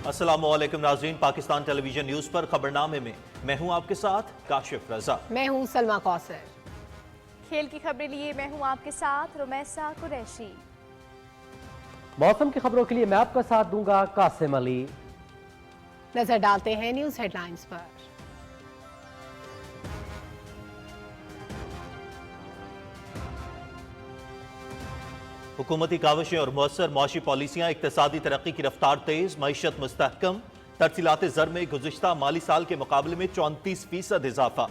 अस्सलाम वालेकुम नाज़रीन, पाकिस्तान टेलीविजन न्यूज़ पर खबरनामे में मैं हूं आपके साथ काशिफ रजा। मैं हूं सलमा कौसर। खेल की खबरें लिए मैं हूं आपके साथ रुमैसा कुरैशी। मौसम की खबरों के लिए मैं आपका साथ दूंगा कासिम अली। नजर डालते हैं न्यूज़ हेडलाइंस पर। हुकूमती काविशें और मौसर मुआशी पॉलिसियाँ, इक्तिसादी तरक्की की रफ्तार तेज, मईशत मुस्तहकम, तरसीलात ज़र में गुज़िश्ता माली साल के मुकाबले में 34% इजाफा,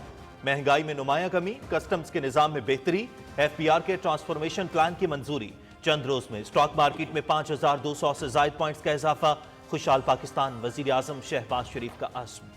महंगाई में नुमाया कमी, कस्टम्स के निज़ाम में बेहतरी, FPR के ट्रांसफॉर्मेशन प्लान की मंजूरी, चंद रोज में स्टॉक मार्केट में 5200 से ज़ायद पॉइंट्स का इजाफा, खुशहाल पाकिस्तान, वज़ीर आज़म शहबाज शरीफ का आज़म।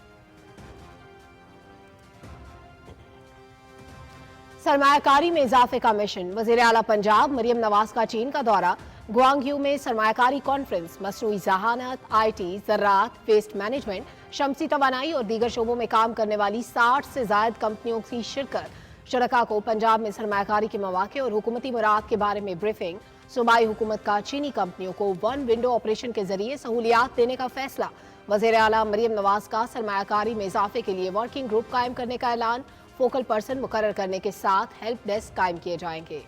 सरमायाकारी में इजाफे का मिशन, वज़ीर आला पंजाब मरियम नवाज का चीन का दौरा, गुआंगयू में सरमायाकारी कॉन्फ्रेंस, मसनूई ज़हानत, IT, ज़राअत, वेस्ट मैनेजमेंट, शमसी तवानाई और दीगर शोबों में काम करने वाली 60 से ज़ायद कंपनियों की शिरकत। शरका को पंजाब में सरमायाकारी के मौके और हुकूमती मुराद के बारे में ब्रीफिंग। सूबाई हुकूमत का चीनी कंपनियों को वन विंडो ऑपरेशन के जरिए सहूलियात देने का फैसला। वज़ीर आला मरियम नवाज का सरमायाकारी में इजाफे के लिए वर्किंग ग्रुप कायम करने का ऐलान, फोकल पर्सन मुकर्रर करने के साथ हेल्प डेस्क कायम किए जाएंगे।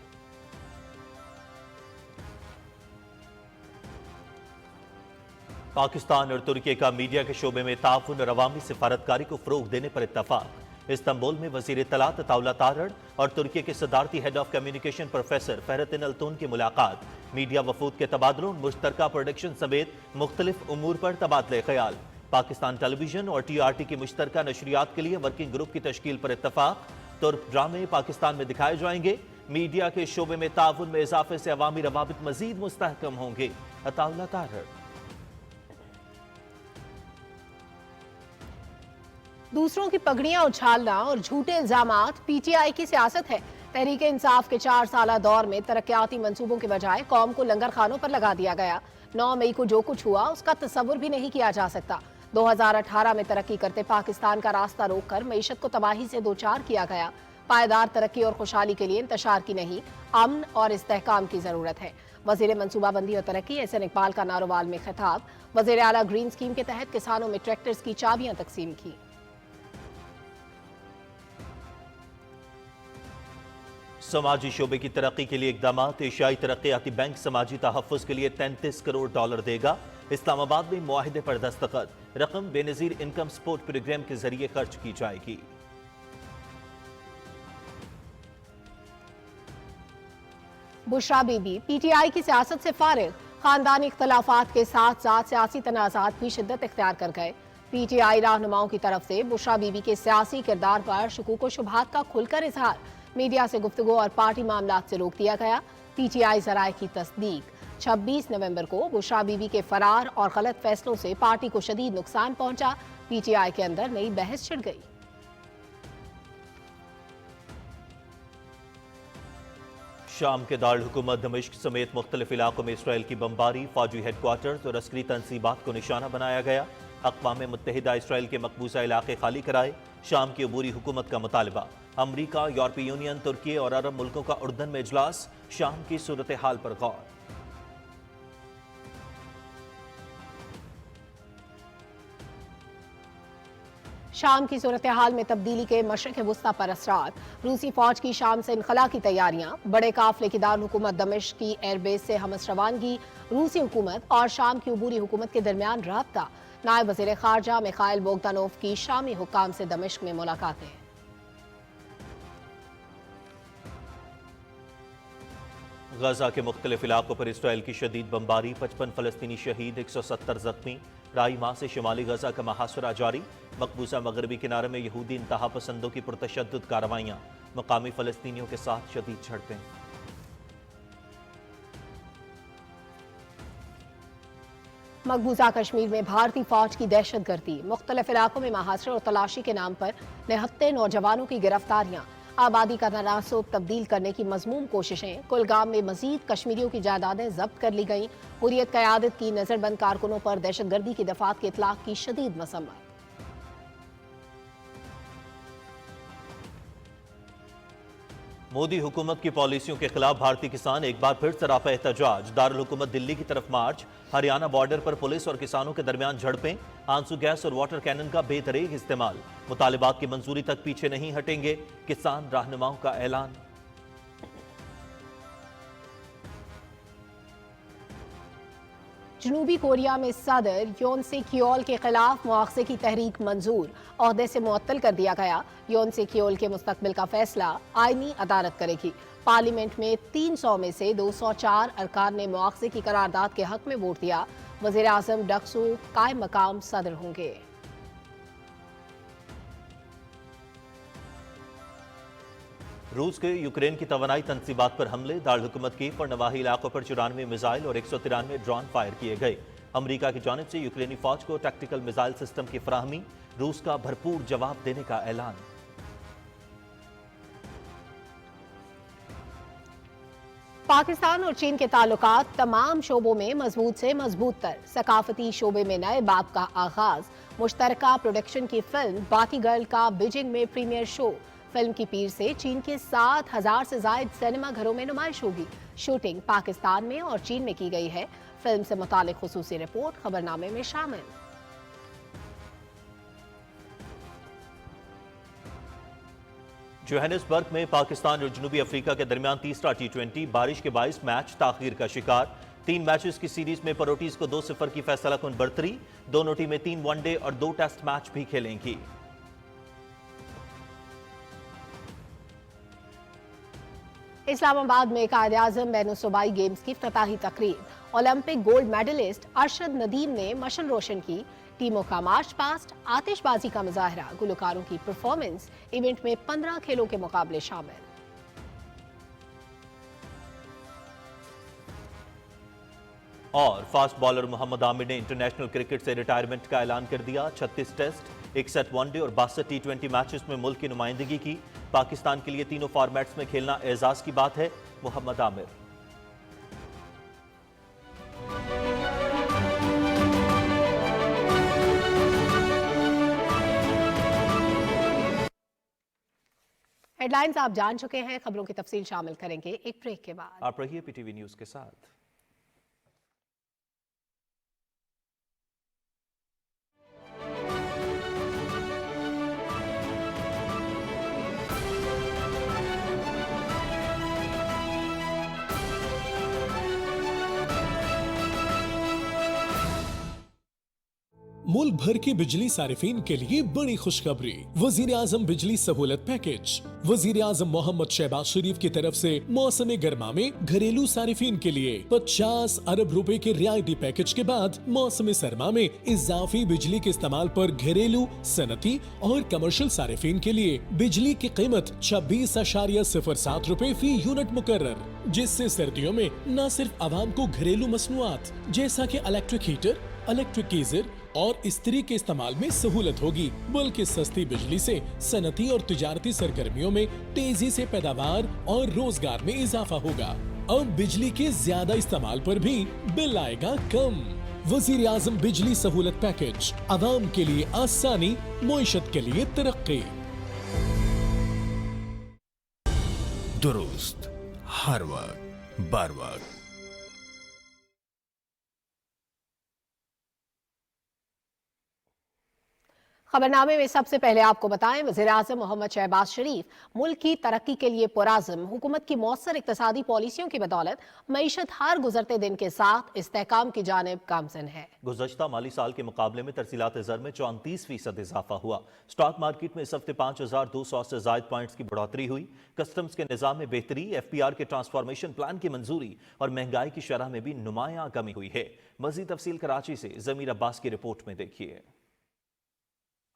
पाकिस्तान और तुर्की का मीडिया के शोबे में ताउन और अवामी सिफारतकारी को फरोग देने पर इत्तफाक। इस्तांबुल में वज़ीर इत्तलात अताउल्ला तारड़ और तुर्की के सदारती हेड ऑफ कम्युनिकेशन प्रोफेसर फहरतिन अल्तून की मुलाकात, मीडिया वफूद के तबादलों, मुश्तरका प्रोडक्शन समेत मुख्तलिफ उमूर पर तबादले ख्याल। पाकिस्तान टेलीविजन और TRT की मुश्तरका नशरियात के लिए वर्किंग ग्रुप की तश्कील पर इत्तफाक। तुर्क ड्रामे पाकिस्तान में दिखाए जाएंगे। मीडिया के शोबे में ताउन में इजाफे से अवामी रवाबित मजीद मुस्तहकम होंगे, अताउल्ला तारड़। दूसरों की पगड़ियां उछालना और झूठे इल्जामात PTI की सियासत है। तहरीक इंसाफ के 4 साला दौर में तरक्याती मंसूबों के बजाय कौम को लंगर खानों पर लगा दिया गया। 9 मई को जो कुछ हुआ उसका तसव्वुर भी नहीं किया जा सकता। 2018 में तरक्की करते पाकिस्तान का रास्ता रोककर मईशत को तबाही से दो चार किया गया। पायदार तरक्की और खुशहाली के लिए इंतशार की नहीं, अमन और इस्तेहकाम की जरूरत है। वजीर मनसूबाबंदी और तरक्की SN इकबाल का नारोवाल में खिताब। वजीर आला ग्रीन स्कीम के तहत किसानों में ट्रैक्टर्स की चाबियां तकसीम की। समाजी शोबे की तरक्की के लिए इकदामात, एशियाई तरक्याती बैंक समाजी तहफ़्फ़ुज़ के लिए $33 करोड़ देगा। इस्लामाबाद में मुआहिदे पर दस्तखत, रकम बेनज़ीर इनकम सपोर्ट प्रोग्राम के जरिए खर्च की जाएगी। बुशरा बीबी PTI की सियासत से फारिग, खानदानी इख्तलाफात के साथ साथ सियासी तनाज़ात भी शिद्दत इख्तियार कर गए। PTI रहनुमाओं की तरफ से बुशरा बीबी के सियासी किरदार पर शुकूक व शुबहात का खुलकर इजहार, मीडिया से गुफ्तगू और पार्टी मामलात से रोक दिया गया। PTI ज़राए की तस्दीक, 26 नवंबर को बुशरा बीबी के फरार और गलत फैसलों से पार्टी को शदीद नुकसान पहुंचा। PTI के अंदर नई बहस छिड़ गई। शाम के दारुल हुकूमत दमिश्क समेत मुख्तलिफ इलाकों में इसराइल की बमबारी, फौजी हेडक्वार्टर्स और अस्करी तनसीबात को निशाना बनाया गया। अक़वाम मुत्तहिदा इसराइल के मकबूजा इलाके खाली कराए, शाम की अबूरी हुकूमत का मुतालबा। अमरीका, यूरोपीय यूनियन, तुर्की और अरब मुल्कों का उर्दन में इजलास, शाम की सूरत हाल पर गौर। शाम की सूरत हाल में तब्दीली के मशरिक़ वुस्ता पर असरात, रूसी फौज की शाम से इनखला की तैयारियां, बड़े काफिले की दारुल हुकूमत दमिश्क की एयरबेस से हमस रवानगी, रूसी हुकूमत और शाम की अबूरी हुकूमत के दरमियान राब्ता। नायब वज़ीर ख़ारजा मिखाइल बोगदानोव की शामी हुक्काम से दमिश्क में मुलाकातें। गजा के मुख्तलिफ इलाकों पर इसराइल की शदीद बमबारी, 55 फ़लस्तीनी शहीद, 170 जख्मी। राई माह से शुमाली गजा का मुहासरा जारी, मकबूजा मगरबी किनारे में यहूदी इंतहा पसंदों की पुरतशद्दुद कार्रवाइयाँ, मकामी फ़लस्तीनियों के साथ शदीद झड़पें। मकबूजा कश्मीर में भारतीय फौज की दहशतगर्दी, मुख्तलिफ इलाकों में मुहासरे और तलाशी के नाम पर निहत्ते नौजवानों की गिरफ्तारियां, आबादी का तनासुब तब्दील करने की मजमूम कोशिशें। कुलगाम में मजीद कश्मीरियों की जायदादें जब्त कर ली गईं। हुर्रियत क़यादत की नजरबंद कारकुनों पर दहशतगर्दी की दफात के इतलाक की शदीद मसम्मत। मोदी हुकूमत की पॉलिसियों के खिलाफ भारतीय किसान एक बार फिर सरापा एहतजाज। दारुल-हुकूमत दिल्ली की तरफ मार्च। हरियाणा बॉर्डर पर पुलिस और किसानों के दरमियान झड़पें। आंसू गैस और वाटर कैनन का बेदरेग इस्तेमाल। मुतालिबात की मंजूरी तक पीछे नहीं हटेंगे, किसान रहनुमाओं का ऐलान। जनूबी कोरिया में सदर योन सेक योल के खिलाफ मुआवजे की तहरीक मंजूर, ओहदे से मुअत्तल कर दिया गया। योन सेक योल के मुस्तकबिल का फैसला आईनी अदालत करेगी। पार्लियामेंट में 300 में से 204 अरकान ने मुआवजे की करारदाद के हक में वोट दिया। वजीर आजम डक्सू कायम मकाम सदर होंगे। रूस के यूक्रेन की तवानाई तनसीबात पर हमले। दारुल-हुकूमत कीव और नवाही इलाकों पर 94 मिसाइल और 193 ड्रोन फायर किए गए। अमरीका की जानिब से यूक्रेनी फौज को टैक्टिकल मिसाइल सिस्टम की फराहमी। रूस का भरपूर जवाब देने का ऐलान। पाकिस्तान और चीन के ताल्लुकात तमाम शोबों में मजबूत से मजबूत तर। सकाफती शोबे में नए बाब का आगाज। मुश्तरका प्रोडक्शन की फिल्म बाती गर्ल का बीजिंग में प्रीमियर शो। फिल्म की पीर से चीन के 7,000 से जायद सिनेमा घरों में नुमाइश होगी। शूटिंग पाकिस्तान में और चीन में की गई है। फिल्म से मुतालिक खुसूसी रिपोर्ट खबरनामे में शामिल। जोहानिसबर्ग में पाकिस्तान और जनूबी अफ्रीका के दरमियान तीसरा T20 बारिश के बाइस मैच ताखीर का शिकार। 3 मैचेस की सीरीज में परोटीज को 2-0 की फैसला कुन बढ़तरी। दोनों टीमें 3 वनडे और 2 टेस्ट मैच भी खेलेंगी। इस्लामाबाद में कायद-ए-आज़म बैनुल-सूबाई गेम्स की इफ्तिताही तकरीब। Olympic gold medallist Arshad Nadeem ने मशल रोशन की। टीमों का मार्च पास्ट, आतिशबाजी का मुजाहरा, गुलकारों की परफॉर्मेंस। इवेंट में 15 खेलों के मुकाबले शामिल। और फास्ट बॉलर मोहम्मद आमिर ने इंटरनेशनल क्रिकेट से रिटायरमेंट का ऐलान कर दिया। 36 टेस्ट, 61 वनडे और 62 T20 मैचेस में मुल्क की नुमाइंदगी की। पाकिस्तान के लिए तीनों फॉर्मेट्स में खेलना एजाज की बात है। मोहम्मद आमिर। हेडलाइंस आप जान चुके हैं, खबरों की तफसील शामिल करेंगे एक ब्रेक के बाद। आप रहिए PTV न्यूज के साथ। मुल्क भर के बिजली सारिफीन के लिए बड़ी खुशखबरी। वजीर आजम बिजली सहूलत पैकेज। वजीर आजम मोहम्मद शहबाज शरीफ की तरफ से मौसम गर्मा में घरेलू सारिफीन के लिए 50 अरब रुपए के रियायती पैकेज के बाद मौसम सरमा में इजाफी बिजली के इस्तेमाल पर घरेलू, सनती और कमर्शियल सारिफीन के लिए बिजली की कीमत 26.07 रुपए फी यूनिट मुकर्रर, जिससे सर्दियों में न सिर्फ आवाम को घरेलू मसनूआत जैसा कि इलेक्ट्रिक हीटर, इलेक्ट्रिक गीजर और इस्त्री के इस्तेमाल में सहूलत होगी, बल्कि सस्ती बिजली से सनती और तिजारती सरगर्मियों में तेजी से पैदावार और रोजगार में इजाफा होगा। अब बिजली के ज्यादा इस्तेमाल पर भी बिल आएगा कम। वजीर आजम बिजली सहूलत पैकेज, आवाम के लिए आसानी, मईशत के लिए तरक्की। दुरुस्त, हर वक्त, बर वक्त। खबरनामे में सबसे पहले आपको बताएं, वज़ीर-ए-आज़म मोहम्मद शहबाज शरीफ मुल्क की तरक्की के लिए पुराज़्म। हुकूमत की मौसर इक़्तिसादी पॉलिसियों की बदौलत मईशत हर गुजरते दिन के साथ इस्तेहकाम की जानिब गामज़न है। गुज़श्ता माली साल के मुकाबले में तरसीलात ज़र में 34% इजाफा हुआ। स्टॉक मार्केट में इस हफ्ते 5200 से ज़ायद पॉइंट्स की बढ़ोतरी हुई। कस्टम्स के निज़ाम में बेहतरी, FPR के ट्रांसफॉर्मेशन प्लान की मंजूरी और महंगाई की शरह में भी नुमायां कमी हुई है। मज़ीद तफसील कराची से ज़मीर अब्बास की रिपोर्ट में देखिए।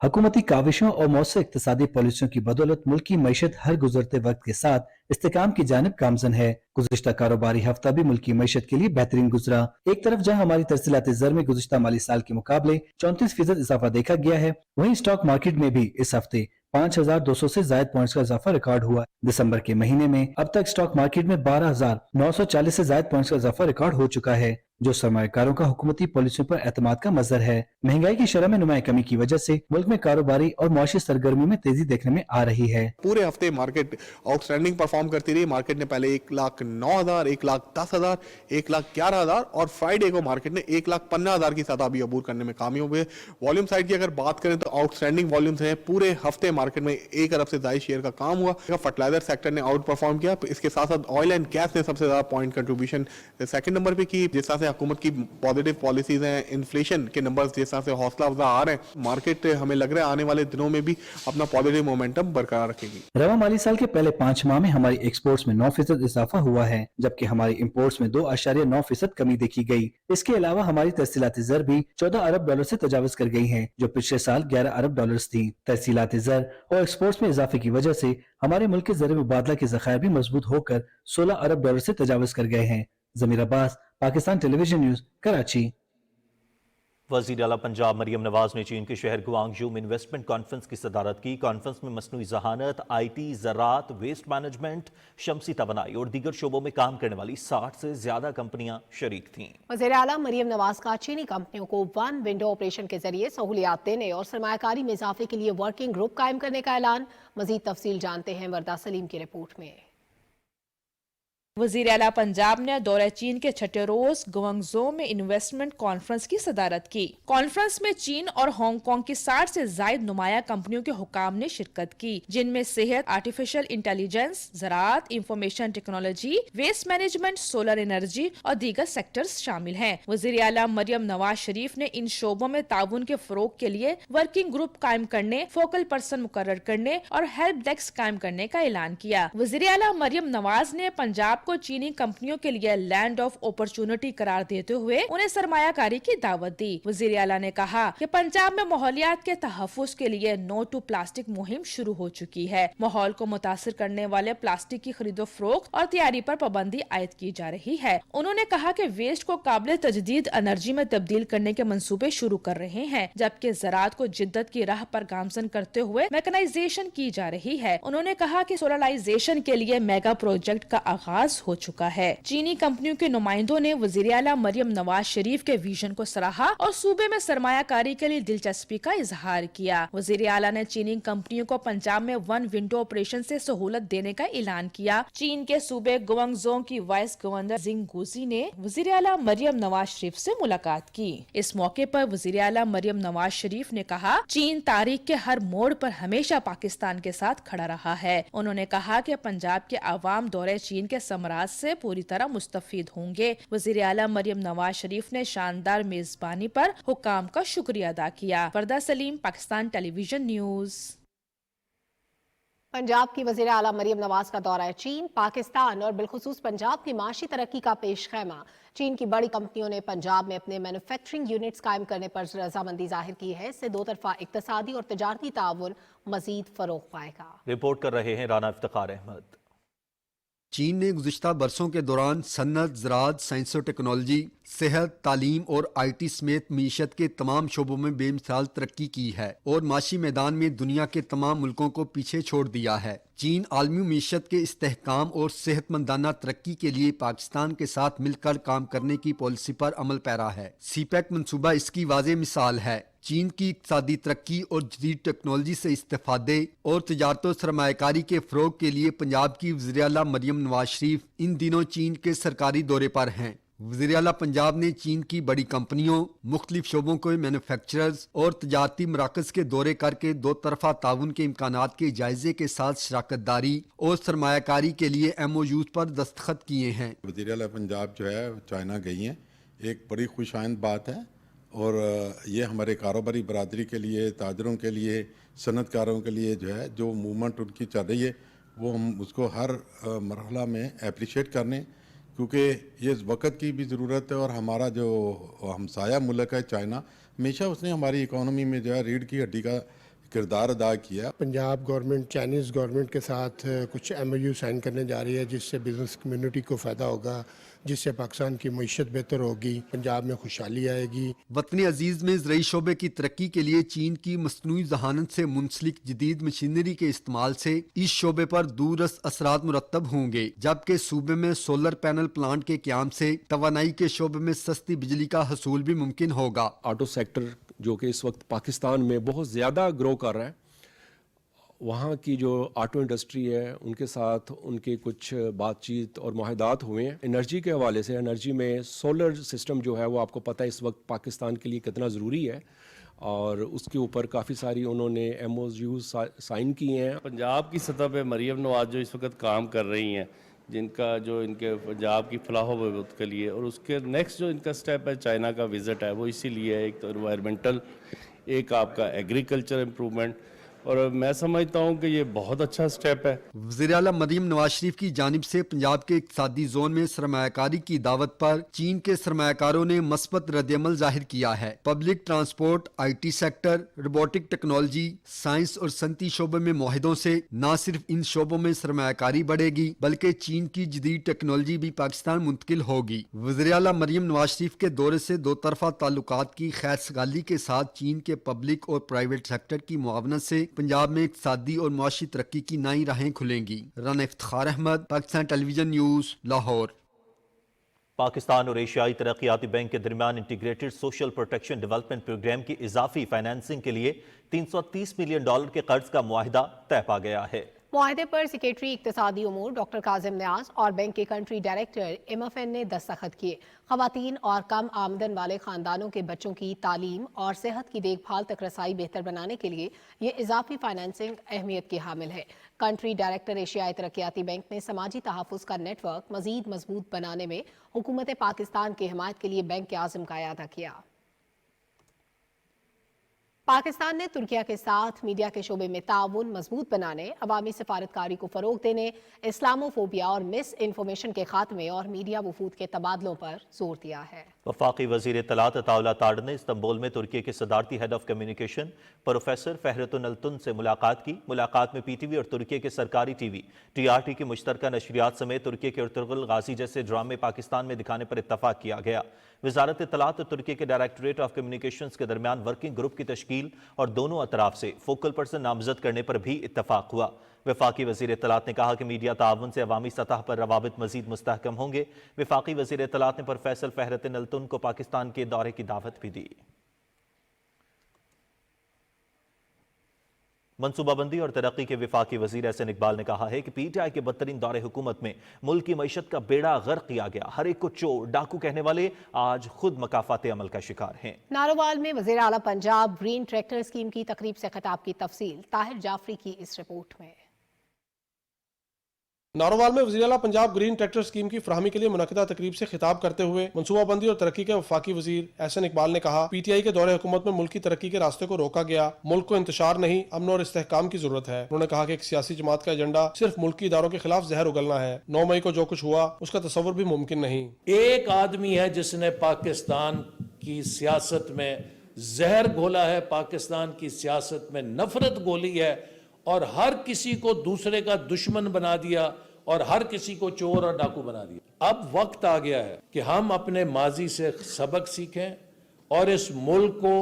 हुकूमती काविशों और मौसर इक़्तिसादी पॉलिसियों की बदौलत मुल्क की मईशत हर गुजरते वक्त के साथ इस्तेकाम की जानिब गामज़न है। गुज़िश्ता कारोबारी हफ्ता भी मुल्क की मईशत के लिए बेहतरीन गुजरा। एक तरफ जहां हमारी तरसीलात ज़र में गुज़िश्ता माली साल के मुकाबले 34% इजाफा देखा गया है, वहीं स्टॉक मार्केट में भी इस हफ्ते 5200 से जायद पॉइंट्स का इजाफा रिकॉर्ड हुआ। दिसंबर के महीने में अब तक स्टॉक मार्केट में 12,940 से जायद पॉइंट्स का इजाफा रिकॉर्ड हो चुका है। जो सरमायाकारों का हुकूमती पॉलिसियों पर एतमाद का मजहर है। महंगाई की शरह में नुमाया कमी की वजह से मुल्क में कारोबारी और मुआशी सरगर्मी में तेजी देखने में आ रही है। पूरे हफ्ते मार्केट आउटस्टैंडिंग परफॉर्म करती रही। मार्केट ने पहले 1,09,000, 1,10,000, 1,11,000 और फ्राइडे को मार्केट ने 1,15,000 की सतह भी अबूर करने में कामयाब हुए। वॉल्यूम साइड की अगर बात करें तो आउटस्टैंडिंग वॉल्यूम्स हैं। पूरे हफ्ते मार्केट में 1 अरब से ज्यादा शेयर का काम हुआ। फर्टिलाइजर सेक्टर ने आउट परफॉर्म किया। इसके साथ साथ ऑयल एंड गैस ने सबसे ज्यादा पॉइंट कंट्रीब्यूशन सेकंड नंबर पे की। जिस तरह से हुकूमत की पॉजिटिव पॉलिसीज हैं, इन्फ्लेशन के नंबर्स जिस तरह से हौसला अफजा आ रहे हैं, मार्केट हमें लग रहा है आने वाले दिनों में भी अपना पॉजिटिव मोमेंटम बरकरार रखेगी। रवा माली साल के पहले 5 माह में हमारी एक्सपोर्ट्स में 9% इजाफा हुआ है, जबकि हमारी इंपोर्ट्स में 2.9% कमी देखी गई। इसके अलावा हमारी तरसीलाती ज़र भी 14 अरब डॉलर से तजावज कर गई हैं, जो पिछले साल 11 अरब डॉलर्स थी। तरसीलाती ज़र और एक्सपोर्ट्स में इजाफे की वजह से हमारे मुल्क के ज़र मुबादला के ज़खायर भी मजबूत होकर 16 अरब डॉलर से तजावज कर गए हैं। ज़मीर अब्बास, पाकिस्तान टेलीविजन न्यूज़, कराची। वज़ीर आला पंजाब मरियम नवाज ने चीन के शहर गुआंगझू में इन्वेस्टमेंट कॉन्फ्रेंस की सदारत की। कॉन्फ्रेंस में मसनूई ज़हानत, IT, ज़राअत, वेस्ट मैनेजमेंट, शमसी तवानाई और दीगर शोबों में काम करने वाली 60 से ज्यादा कंपनियां शरीक थीं। वज़ीर आला मरियम नवाज का चीनी कंपनियों को वन विंडो ऑपरेशन के जरिए सहूलियात देने और सरमायाकारी में इजाफे के लिए वर्किंग ग्रुप कायम करने का ऐलान। मजीद तफसील जानते हैं वरदा सलीम की रिपोर्ट में। वज़ीर आला पंजाब ने दौरे चीन के छठे रोज गुआंगझो में इन्वेस्टमेंट कॉन्फ्रेंस की सदारत की। कॉन्फ्रेंस में चीन और हांगकांग की 60 से जायद नुमाया कंपनियों के हुकाम ने शिरकत की, जिनमें सेहत, आर्टिफिशियल इंटेलिजेंस, ज़राअत, information technology, waste management, solar energy और दीगर सेक्टर्स शामिल हैं। वज़ीर आला मरियम नवाज शरीफ ने इन शोबों में ताउन के फरोग के लिए वर्किंग ग्रुप कायम करने, फोकल पर्सन मुकर्रर करने और हेल्प डेस्क कायम करने का ऐलान किया। वज़ीर आला मरियम नवाज ने पंजाब को चीनी कंपनियों के लिए लैंड ऑफ अपॉर्चुनिटी करार देते हुए उन्हें सरमायाकारी की दावत दी। वज़ीर आला ने कहा कि पंजाब में माहौलियात के तहफ्फुज़ के लिए नो टू प्लास्टिक मुहिम शुरू हो चुकी है। माहौल को मुतासिर करने वाले प्लास्टिक की खरीदो फरोख्त और तैयारी पर पाबंदी आयद की जा रही है। उन्होंने कहा कि वेस्ट को काबिल तजदीद एनर्जी में तब्दील करने के मंसूबे शुरू कर रहे हैं, जबकि ज़राअत को जिद्दत की राह पर गामजन करते हुए मैकेनाइजेशन की जा रही है। उन्होंने कहा कि सोलराइजेशन के लिए मेगा प्रोजेक्ट का आगाज हो चुका है। चीनी कंपनियों के नुमाइंदों ने वज़ीर आला मरियम नवाज शरीफ के विजन को सराहा और सूबे में सरमायाकारी के लिए दिलचस्पी का इजहार किया। वज़ीर आला ने चीनी कंपनियों को पंजाब में वन विंडो ऑपरेशन से सहूलत देने का ऐलान किया। चीन के सूबे गुआंगझो की वाइस गवर्नर जिंग गुजी ने वज़ीर आला मरियम नवाज शरीफ से मुलाकात की। इस मौके पर वज़ीर आला मरियम नवाज शरीफ ने कहा, चीन तारीख के हर मोड़ पर हमेशा पाकिस्तान के साथ खड़ा रहा है। उन्होंने कहा कि पंजाब के अवाम दौरे चीन के समराज से पूरी तरह मुस्तफीद होंगे। वज़ीर आला मरियम नवाज शरीफ ने शानदार मेजबानी पर हुकाम का शुक्रिया अदा किया। वरदा सलीम, पाकिस्तान टेलीविजन न्यूज़। पंजाब की वज़ीर आला मरियम नवाज का दौरा है चीन, पाकिस्तान और बिलखुसूस पंजाब की माशी तरक्की का पेश खैमा। चीन की बड़ी कंपनियों ने पंजाब में अपने मैन्युफैक्चरिंग यूनिट्स कायम करने पर रजामंदी जाहिर की है। इससे दो तरफा इक्तसादी और तजारती ताउन मजीद फरोग पाएगा। रिपोर्ट कर रहे हैं राना इफ्तिखार अहमद। चीन ने गुज़िश्ता बरसों के दौरान सन्नत, ज़राअत, साइंस और टेक्नोलॉजी, सेहत, तालीम और IT समेत मीशत के तमाम शोबों में बेमिसाल तरक्की की है और माशी मैदान में दुनिया के तमाम मुल्कों को पीछे छोड़ दिया है। चीन आलमी मीशत के इस्तेहकाम और सेहतमंदाना तरक्की के लिए पाकिस्तान के साथ मिलकर काम करने की पॉलिसी पर अमल पैरा है। CPEC मंसूबा इसकी वाज़ेह मिसाल है। चीन की इक़्तिसादी तरक्की और जदीद टेक्नोलॉजी से इस्तेफादे और तजारत और सरमायाकारी के फ़रोग के लिए पंजाब की वज़ीर आला मरियम नवाज शरीफ इन दिनों चीन के सरकारी दौरे पर हैं। वज़ीर आला पंजाब ने चीन की बड़ी कंपनियों, मुख्तलिफ शोबों के मैन्युफैक्चरर्स और तजारती मराकज़ के दौरे करके दो तरफा ताउन के इम्कानात के जायजे के साथ शराकतदारी और सरमायाकारी के लिए MOUs पर दस्तखत किए हैं। वज़ीर आला पंजाब जो है चाइना गई हैं, एक बड़ी खुशाइंद बात है और ये हमारे कारोबारी बरादरी के लिए, ताजरों के लिए, सनतकारों के लिए जो है जो मूवमेंट उनकी चल रही है वो हम उसको हर मरहला में अप्रिशिएट करने, क्योंकि ये वक्त की भी ज़रूरत है। और हमारा जो हमसाया मुल्क है चाइना, हमेशा उसने हमारी इकोनॉमी में जो है रीढ़ की हड्डी का किरदार अदा किया। पंजाब गवर्नमेंट चाइनीज़ गवर्नमेंट के साथ कुछ MOU साइन करने जा रही है, जिससे बिज़नेस कम्युनिटी को फ़ायदा होगा, जिससे पाकिस्तान की मईशत बेहतर होगी, पंजाब में खुशहाली आएगी। वतन अजीज में ज़रई शोबे की तरक्की के लिए चीन की मसनूई जहानत से मुंसलिक जदीद मशीनरी के इस्तेमाल से इस शोबे पर दूरस असरात मुरतब होंगे, जबकि सूबे में सोलर पैनल प्लांट के क्याम से तवानाई के शोबे में सस्ती बिजली का हसूल भी मुमकिन होगा। ऑटो सेक्टर जो कि इस वक्त पाकिस्तान में बहुत ज़्यादा ग्रो कर रहा है, वहाँ की जो ऑटो इंडस्ट्री है उनके साथ उनके कुछ बातचीत और मुआहदात हुए हैं एनर्जी के हवाले से। एनर्जी में सोलर सिस्टम जो है वो आपको पता है इस वक्त पाकिस्तान के लिए कितना ज़रूरी है, और उसके ऊपर काफ़ी सारी उन्होंने MOU साइन किए हैं। पंजाब की सतह पे मरीम नवाज जो इस वक्त काम कर रही हैं, जिनका जो इनके पंजाब की फलाह व बहबूद के लिए, और उसके नेक्स्ट जो इनका स्टेप है चाइना का विज़िट है, वो इसीलिए है, एक तो एनवायरमेंटल, एक आपका एग्रीकल्चर इम्प्रूवमेंट, और मैं समझता हूँ कि ये बहुत अच्छा स्टेप है। वज़ीर आला मरीम नवाज शरीफ की जानिब से पंजाब के इक़्तिसादी जोन में सरमायाकारी की दावत पर चीन के सरमायाकारों ने मस्बत रद्दअमल जाहिर किया है। Public transport, IT sector, robotic technology, science और सनती शोबे में मुआहिदों से न सिर्फ इन शोबों में सरमायाकारी बढ़ेगी, बल्कि चीन की जदीद टेक्नोलॉजी भी पाकिस्तान मुंतकिल होगी। वज़ीर आला मरीम नवाज शरीफ के दौरे से दो तरफा ताल्लुकात की खैर सगाली के साथ चीन के पब्लिक और प्राइवेट सेक्टर की मुआवनत से पंजाब में इक़्तिसादी और मुआशी तरक्की की नई राहें खुलेंगी। Rana Iftikhar Ahmed, Pakistan television news, Lahore. पाकिस्तान और एशियाई तरक्याती बैंक के दरमियान integrated social protection development programme की इजाफी फाइनेंसिंग के लिए $330 मिलियन के कर्ज का मुआहिदा तय पा गया है। मुआहिदे पर सेक्रेटरी इक्तिसादी उमूर डॉक्टर काजिम न्याज और बैंक के कंट्री डायरेक्टर MFN ने दस्तखत किए। खवातीन और कम आमदन वाले खानदानों के बच्चों की तालीम और सेहत की देखभाल तक रसाई बेहतर बनाने के लिए ये इजाफी फाइनेंसिंग अहमियत की हामिल है। कंट्री डायरेक्टर एशियाई तरक्याती बैंक ने समाजी तहफ़्फ़ुज़ का नेटवर्क मज़ीद मजबूत बनाने में हुकूमत पाकिस्तान की हिमायत के लिए बैंक के आज़म का अदा किया। पाकिस्तान ने तुर्किया के साथ मीडिया के शोबे में ताउन मजबूत बनाने, अवामी सफारतकारी को फरोग देने, इस्लामोफोबिया और मिस इन्फॉर्मेशन के खात्मे और मीडिया वफूद के तबादलों पर जोर दिया है। वफाकी वज़ीर इत्तलात अताउल्लाह तारड़ ने इस्तांबुल में तुर्की के सदारती हेड ऑफ कम्युनिकेशन प्रोफेसर फहरतुन अल्तुन से मुलाकात की। मुलाकात में PTV और तुर्की के सरकारी TV TRT की मुश्तरका नशरियात समेत तुर्की के अर्तुगरुल गाजी जैसे ड्रामे पाकिस्तान में दिखाने पर इत्तफाक किया गया। वजारत इत्तलात और तुर्की के डायरेक्टरेट ऑफ कम्युनिकेशंस के दरमियान वर्किंग ग्रुप की तश्कील और दोनों अतराफ से फोकल पर्सन नामजद करने पर भी इत्तफाक हुआ। वफाकी वज़ीर इत्तलात ने कहा कि मीडिया ताउन से अवामी सतह पर रवाबित मजीद मुस्तहकम होंगे। वफाकी वज़ीर इत्तलात ने प्रोफेसर फहरतुन अल्तुन को पाकिस्तान के दौरे की दावत भी दी। मनसूबाबंदी और तरक्की के वफाकी वज़ीर एहसन इकबाल ने कहा है कि PTI के बदतरीन दौरे हुकूमत में मुल्क की मईशत का बेड़ा गर्क किया गया। हर एक को चोर डाकू कहने वाले आज खुद मकाफात अमल का शिकार हैं। नारोवाल में वज़ीर आला पंजाब ग्रीन ट्रैक्टर स्कीम की तकरीब से खिताब की तफसील ताहिर जाफरी की इस रिपोर्ट में। नारोवाल में वज़ीर आला पंजाब ग्रीन ट्रैक्टर स्कीम की फराहमी के लिए मुनक़िदा तकरीब से खिताब करते हुए मनसूबाबंदी और तरक्की के वफाकी वज़ीर एहसन इकबाल ने कहा, PTI के दौरे हुकूमत में मुल्क की तरक्की के रास्ते को रोका गया। मुल्क को इंतशार नहीं, अमन और इस्तेहकाम की जरूरत है। उन्होंने कहा कि एक सियासी जमात का एजेंडा सिर्फ मुल्की इदारों के खिलाफ जहर उगलना है। 9 मई को जो कुछ हुआ उसका तस्वुर भी मुमकिन नहीं। एक आदमी है जिसने पाकिस्तान की सियासत में जहर घोला है, पाकिस्तान की सियासत में नफरत घोली है और हर किसी को दूसरे का दुश्मन बना दिया और हर किसी को चोर और डाकू बना दिया। अब वक्त आ गया है कि हम अपने माजी से सबक सीखें और इस मुल्क को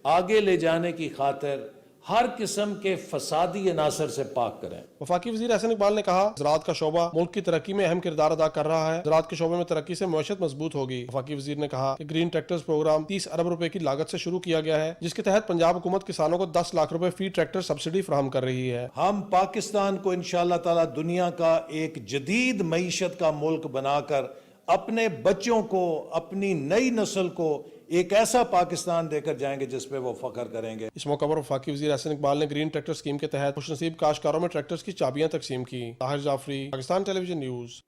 आगे ले जाने की खातिर हर किस्म के फसादी अनासर से पाक करें। वफाकी वज़ीर एहसन इकबाल ने कहा, ज़राअत का शोबा मुल्क की तरक्की में अहम किरदार अदा कर रहा है। ज़राअत के शोबे में तरक्की से मईशत मजबूत होगी। वफाकी वज़ीर ने कहा कि ग्रीन ट्रैक्टर्स प्रोग्राम 30 अरब रुपए की लागत से शुरू किया गया है, जिसके तहत पंजाब हुकूमत किसानों को 10 लाख रुपए फी ट्रैक्टर सब्सिडी फराहम कर रही है। हम पाकिस्तान को इंशाअल्लाह ताला दुनिया का एक जदीद मईशत का मुल्क बनाकर अपने बच्चों को, अपनी नई नस्ल को एक ऐसा पाकिस्तान देकर जाएंगे जिस पे वो फख्र करेंगे। इस मौके पर वफाकी वज़ीर एहसन इकबाल ने ग्रीन ट्रैक्टर स्कीम के तहत खुशनसीब काश्तकारों में ट्रैक्टर्स की चाबियां तकसीम की। Tahir Jafri, Pakistan television news.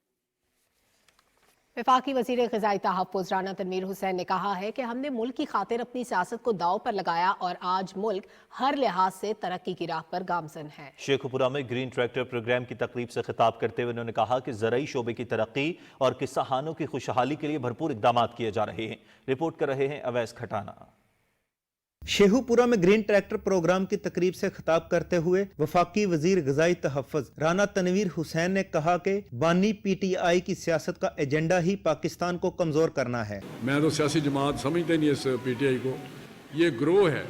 वफाकी वज़ीर ग़िज़ाई तहफ़्फ़ुज़ राना तनवीर हुसैन ने कहा है कि हमने मुल्क की खातिर अपनी सियासत को दाव पर लगाया और आज मुल्क हर लिहाज से तरक्की की राह पर गामज़न है। शेखुपुरा में ग्रीन ट्रैक्टर प्रोग्राम की तकरीब से खिताब करते हुए उन्होंने कहा कि ज़रई शोबे की तरक्की और किसानों की खुशहाली के लिए भरपूर इक़दामात किए जा रहे हैं। रिपोर्ट कर रहे हैं अवैस खटाना। शेहू पुरा में ग्रीन ट्रैक्टर प्रोग्राम की तकरीब से खिताब करते हुए वफाकी वजीर ग़िज़ाई तहफ़्फ़ुज़ राना तनवीर हुसैन ने कहा कि बानी PTI की सियासत का एजेंडा ही पाकिस्तान को कमज़ोर करना है। मैं तो सियासी जमात समझते नहीं इस PTI को, ये ग्रोह है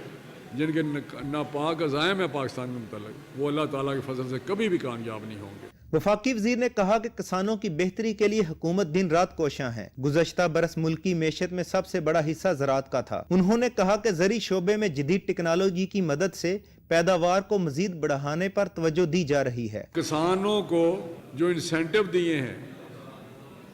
जिनके नापाक अज़ाइम है पाकिस्तान के मुतालिक, वो अल्लाह ताला के फजल से कभी भी कामयाब नहीं होंगे। वफाकी वजीर ने कहा कि किसानों की बेहतरी के लिए हुकूमत दिन रात कोशां है। गुज़श्ता बरस मुल्की मैशत में सबसे बड़ा हिस्सा ज़राअत का था। उन्होंने कहा कि ज़री शोबे में जदीद टेक्नोलॉजी की मदद से पैदावार को मजीद बढ़ाने पर तवज्जो दी जा रही है। किसानों को जो इंसेंटिव दिए हैं,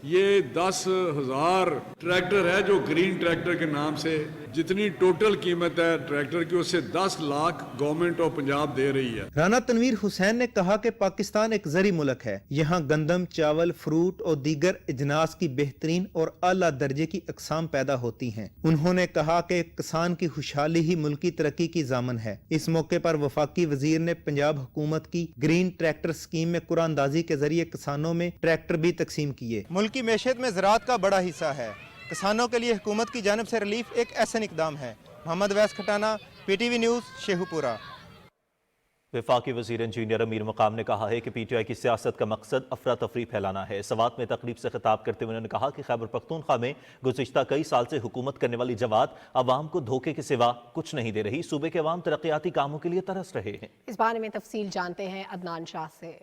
ये 10,000 ट्रैक्टर है जो ग्रीन ट्रैक्टर के नाम से, जितनी टोटल कीमत है ट्रैक्टर की उससे 10 लाख गवर्नमेंट ऑफ पंजाब दे रही है। राना तनवीर हुसैन ने कहा कि पाकिस्तान एक ज़री मुल्क है। यहाँ गंदम, चावल, फ्रूट और दीगर अजनास की बेहतरीन और आला दर्जे की अक़साम पैदा होती हैं। उन्होंने कहा कि किसान की खुशहाली ही मुल्की तरक्की की ज़ामन है। इस मौके पर वफाकी वजीर ने पंजाब हुकूमत की ग्रीन ट्रैक्टर स्कीम में कुरानदाजी के जरिए किसानों में ट्रैक्टर भी तकसीम किए। मुल्की मैशत में ज़राअत का बड़ा हिस्सा है। किसानों के लिए हुकूमत की जानिब से रिलीफ एक ऐसा इक़दाम है। मोहम्मद वैस खटाना, PTV न्यूज़, शेहूपुरा। वफाकी वजीर इंजीनियर अमीर मकाम ने कहा है कि PTI की सियासत का मकसद अफरा तफरी फैलाना है। सवात में तकरीब से खिताब करते हुए उन्होंने कहा कि खैबर पख्तूनख्वा में गुज़िश्ता कई साल से हुकूमत करने वाली जमात अवाम को धोखे के सिवा कुछ नहीं दे रही। सूबे के अवाम तरक्याती कामों के लिए तरस रहे हैं। इस बारे में तफसील जानते हैं अदनान शाह से।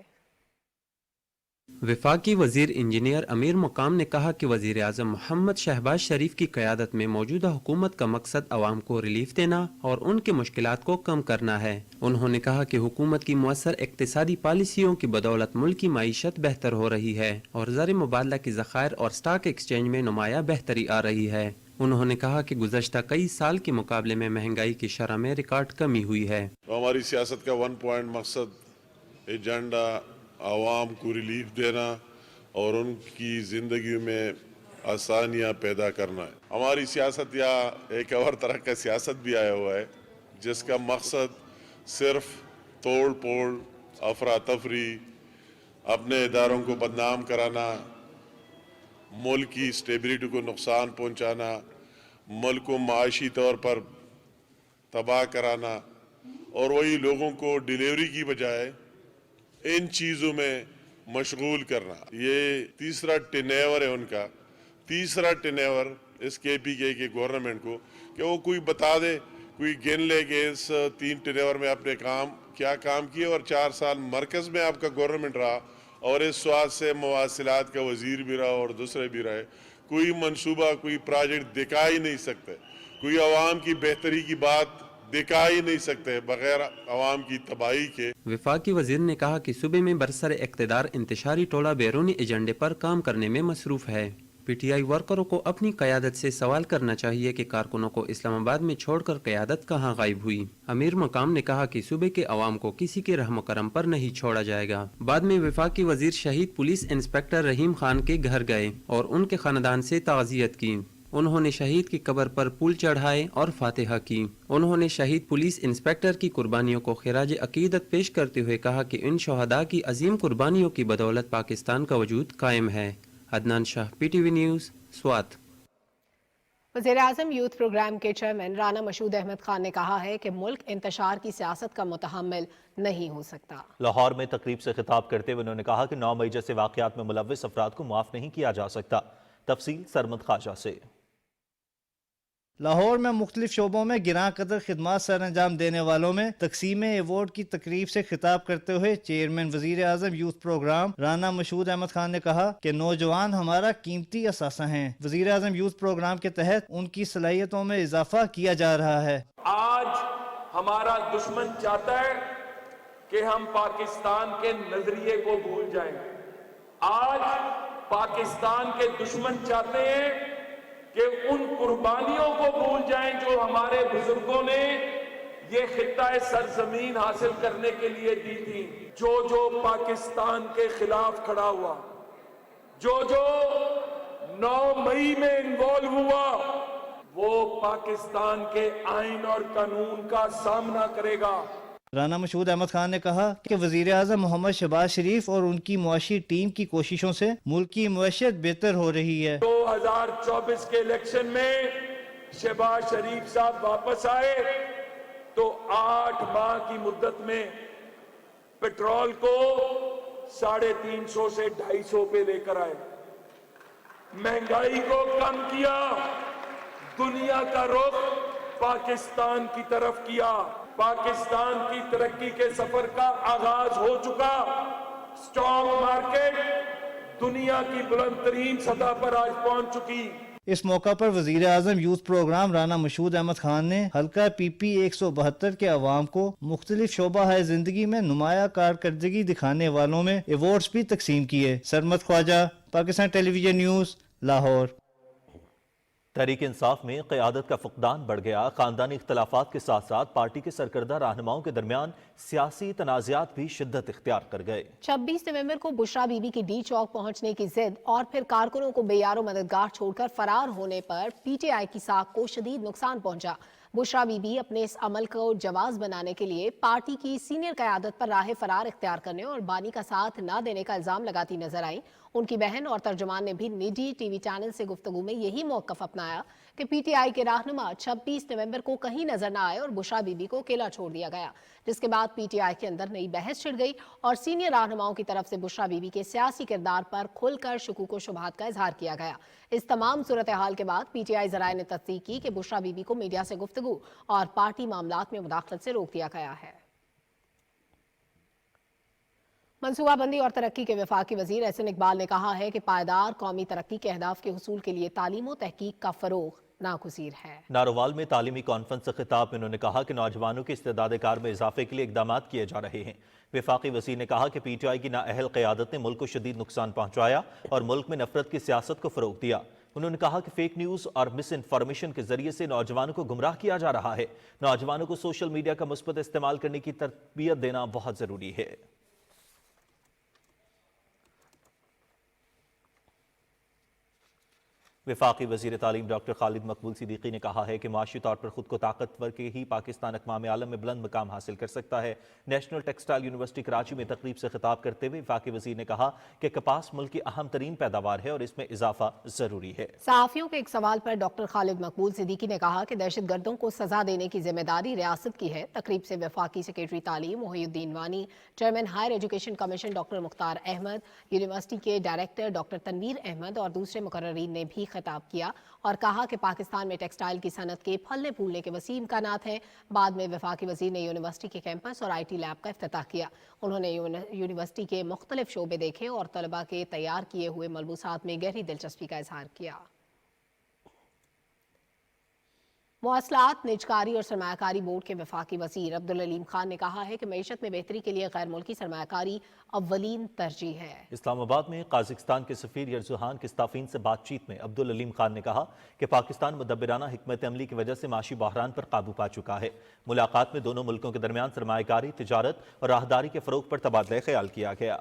वफाकी वजीर इंजीनियर अमीर मकाम ने कहा कि वजीर आज़म मोहम्मद शहबाज शरीफ की क़यादत में मौजूदा हुकूमत का मकसद आवाम को रिलीफ देना और उनकी मुश्किलात को कम करना है। उन्होंने कहा कि हुकूमत की मुअस्सर इक़्तिसादी पॉलिसियों की बदौलत मुल्क की मईशत बेहतर हो रही है और ज़र मुबादला की ज़खायर और स्टॉक एक्सचेंज में नुमाया बेहतरी आ रही है। उन्होंने कहा कि गुज़श्ता कई साल के मुकाबले में महंगाई की शरह में रिकॉर्ड कमी हुई है। तो हमारी सियासत का 1 पॉइंट मकसद एजेंडा आवाम को रिलीफ देना और उनकी ज़िंदगी में आसानियाँ पैदा करना है। हमारी सियासत या एक और तरह का सियासत भी आया हुआ है जिसका मकसद सिर्फ तोड़ फोड़, अफरा तफरी, अपने इदारों को बदनाम कराना, मुल्क की स्टेबिलिटी को नुकसान पहुँचाना, मुल्क को माशी तौर पर तबाह कराना और वही लोगों को डिलीवरी की बजाय इन चीज़ों में मशगूल करना। ये तीसरा टेनेवर है उनका, तीसरा टेनेवर इस KPK के गवर्नमेंट को कि वो कोई बता दे, कोई गिन ले कि इस 3 टेनेवर में आपने क्या काम किए और 4 साल मरकज़ में आपका गवर्नमेंट रहा और इस स्वाद से मवासिलात का वजीर भी रहा और दूसरे भी रहे। कोई मंसूबा, कोई प्रोजेक्ट दिखा ही नहीं सकते, कोई आवाम की बेहतरी की बात दिखा ही नहीं सकते बगैर आवाम की तबाही के। वफाकी वजीर ने कहा कि सूबे में बरसर इक़्तिदार इंतशारी टोला बैरूनी एजेंडे पर काम करने में मसरूफ है। PTI वर्करों को अपनी क़यादत से सवाल करना चाहिए कि कारकुनों को इस्लामाबाद में छोड़कर क़यादत कहाँ गायब हुई। अमीर मकाम ने कहा कि सूबे के अवाम को किसी के रहम करम पर नहीं छोड़ा जाएगा। बाद में वफाकी वजीर शहीद पुलिस इंस्पेक्टर रहीम खान के घर गए और उनके खानदान से ताज़ियत की। उन्होंने शहीद की कब्र पर फूल चढ़ाए और फातिहा की। उन्होंने शहीद पुलिस इंस्पेक्टर की कुर्बानियों को खिराज अकीदत पेश करते हुए कहा कि इन शहदा की अजीम कुर्बानियों की बदौलत पाकिस्तान का वजूद कायम है। Adnan Shah, PTV news, Swat. वज़ीर-ए-आज़म यूथ प्रोग्राम के चेयरमैन राना मशहूद अहमद खान ने कहा है कि मुल्क इंतशार की सियासत का मुतहम्मिल नहीं हो सकता। लाहौर में तकरीब से खिताब करते हुए उन्होंने कहा कि 9 मई जैसे वाक़यात में मुलव्विस अफराद को माफ़ नहीं किया जा सकता। तफसील सरमद ख्वाजा से। लाहौर में मुख्तलिफ शोबों में गिरां कदर खिदमात सर अंजाम देने वालों में तकसीम अवार्ड की तकरीब से खिताब करते हुए चेयरमैन वजीर आज़म यूथ प्रोग्राम राना मशहूद अहमद खान ने कहा कि नौजवान हमारा कीमती असासा हैं। वजीर आज़म यूथ प्रोग्राम के तहत उनकी सलाहियतों में इजाफा किया जा रहा है। आज हमारा दुश्मन चाहता है कि हम पाकिस्तान के नजरिए को भूल जाएं। आज पाकिस्तान के दुश्मन चाहते हैं कि उन कुर्बानियों को भूल जाएं जो हमारे बुजुर्गों ने ये खित्ता सरजमीन हासिल करने के लिए दी थी। जो जो पाकिस्तान के खिलाफ खड़ा हुआ, जो जो 9 मई में इन्वॉल्व हुआ, वो पाकिस्तान के आइन और कानून का सामना करेगा। राना मशहूद अहमद खान ने कहा कि वजीर आज़म मोहम्मद शहबाज शरीफ और उनकी मुआशी टीम की कोशिशों से मुल्क की मुआशत बेहतर हो रही है। 2024 के इलेक्शन में शहबाज शरीफ साहब वापस आए तो 8 माह की मुद्दत में पेट्रोल को 350 से 250 पे लेकर आए, महंगाई को कम किया, दुनिया का रुख पाकिस्तान की तरफ किया, पाकिस्तान की तरक्की के सफर का आगाज हो चुका, स्टॉक मार्केट दुनिया की बुलंद तरीन सतह पर आज पहुंच चुकी। इस मौका पर वजीर आजम यूथ प्रोग्राम राना मशहूद अहमद खान ने हल्का PP 172 के अवाम को मुख्तलिफ शोबा है जिंदगी में नुमाया कारकर्दगी दिखाने वालों में अवार्ड्स भी तकसीम किए। Sarmad Khawaja, Pakistan television news, Lahore. तहरीक इंसाफ में क़यादत का फुकदान बढ़ गया। खानदानी इख्तलाफात के साथ साथ पार्टी के सरकर्दा रहनुमाओं के दरमियान सियासी तनाज़ात भी शिद्दत इख्तियार कर गए। 26 नवंबर को बुशरा बीबी की डी चौक पहुंचने की जिद और फिर कारकुनों को बेयारो मददगार छोड़कर फरार होने पर PTI की साख को शदीद नुकसान पहुंचा। बुशरा बीबी अपने इस अमल को जवाज बनाने के लिए पार्टी की सीनियर क़यादत पर राह फरार इख्तियार करने और बानी का साथ न देने का इल्जाम लगाती नजर आई। उनकी बहन और तर्जुमान ने भी निजी टीवी चैनल से गुफ्तगू में यही मौक़िफ़ अपनाया कि PTI के रहनुमा 26 नवंबर को कहीं नजर न आए और बुशरा बीबी को अकेला छोड़ दिया गया, जिसके बाद PTI के अंदर नई बहस छिड़ गई और सीनियर रहनुमाओं की तरफ से बुशरा बीबी के सियासी किरदार पर खुलकर शुकूक व शुबहात का इजहार किया गया। इस तमाम सूरत हाल के बाद PTI ज़राए ने तस्दीक की कि बुशरा बीबी को मीडिया से गुफ्तगू और पार्टी मामलात में मुदाखलत से रोक दिया गया है। मनसूबाबंदी और तरक्की के वफाकी वजीर एहसन इकबाल ने कहा है कि पायदार कौमी तरक्की के अहदाफ के हुसूल के लिए तालीम और तहकीक का फरोग नागुज़ीर है। नारोवाल में तालीमी कॉन्फ्रेंस से खिताब में उन्होंने कहा कि नौजवानों की इस्तेदाद कार में इजाफे के लिए इकदाम किए जा रहे हैं। वफाकी वज़ीर ने कहा कि PTI की नाअहल क़यादत ने मुल्क को शदीद नुकसान पहुंचाया और मुल्क में नफरत की सियासत को फ़रोग दिया। उन्होंने कहा कि फेक न्यूज़ और मिस इन्फॉर्मेशन के जरिए से नौजवानों को गुमराह किया जा रहा है। नौजवानों को सोशल मीडिया का मुस्बत इस्तेमाल करने की तरबियत देना बहुत ज़रूरी है। वफाकी वज़ीर तालीम डॉक्टर खालिद मकबूल सिद्दीकी ने कहा है कि माशी तौर पर खुद को ताकतवर के ही पाकिस्तान अक़वाम आलम में बुलंद मकाम हासिल कर सकता है। नेशनल टेक्सटाइल यूनिवर्सिटी कराची में तकरीब से खिताब करते हुए वफाकी वज़ीर ने कहा कि कपास मुल्क की अहम तरीन पैदावार है और इसमें इजाफा जरूरी है। सहाफ़ियों के एक सवाल पर डॉक्टर खालिद मकबूल सिद्दीकी ने कहा कि दहशत गर्दों को सजा देने की जिम्मेदारी रियासत की है। तकरीब से वफाकी सेक्रेटरी तालीम Mohiuddin Wani, chairman higher education commission doctor Mukhtar Ahmed, university के डायरेक्टर डॉक्टर तनवीर अहमद और दूसरे मुकर्ररीन ने भी खिताब किया और कहा कि पाकिस्तान में टेक्सटाइल की सनत के फलने फूलने के वसीम इम्कानात हैं। बाद में वफाकी वज़ीर ने यूनिवर्सिटी के कैंपस और IT लैब का इफ्तिताह किया। उन्होंने यूनिवर्सिटी के मुख्तलिफ शोबे देखे और तलबा के तैयार किए हुए मलबूसात में गहरी दिलचस्पी का इजहार किया। मवासलात, निजकारी और सरमायाकारी बोर्ड के वफाकी वज़ीर अब्दुल अलीम खान ने कहा है कि मईशत में बेहतरी के लिए गैर मुल्की सरमायाकारी अव्वलीन तरजीह है। इस्लामाबाद में काज़िकिस्तान के सफ़ीर यरजुहान के स्ताफीन से बातचीत में अब्दुल अलीम खान ने कहा कि पाकिस्तान मुदब्बिराना हिकमत अमली की वजह से माशी बहरान पर काबू पा चुका है। मुलाकात में दोनों मुल्कों के दरमियान सरमायाकारी, तिजारत और राहदारी के फ़रोग पर तबादला ख्याल किया गया।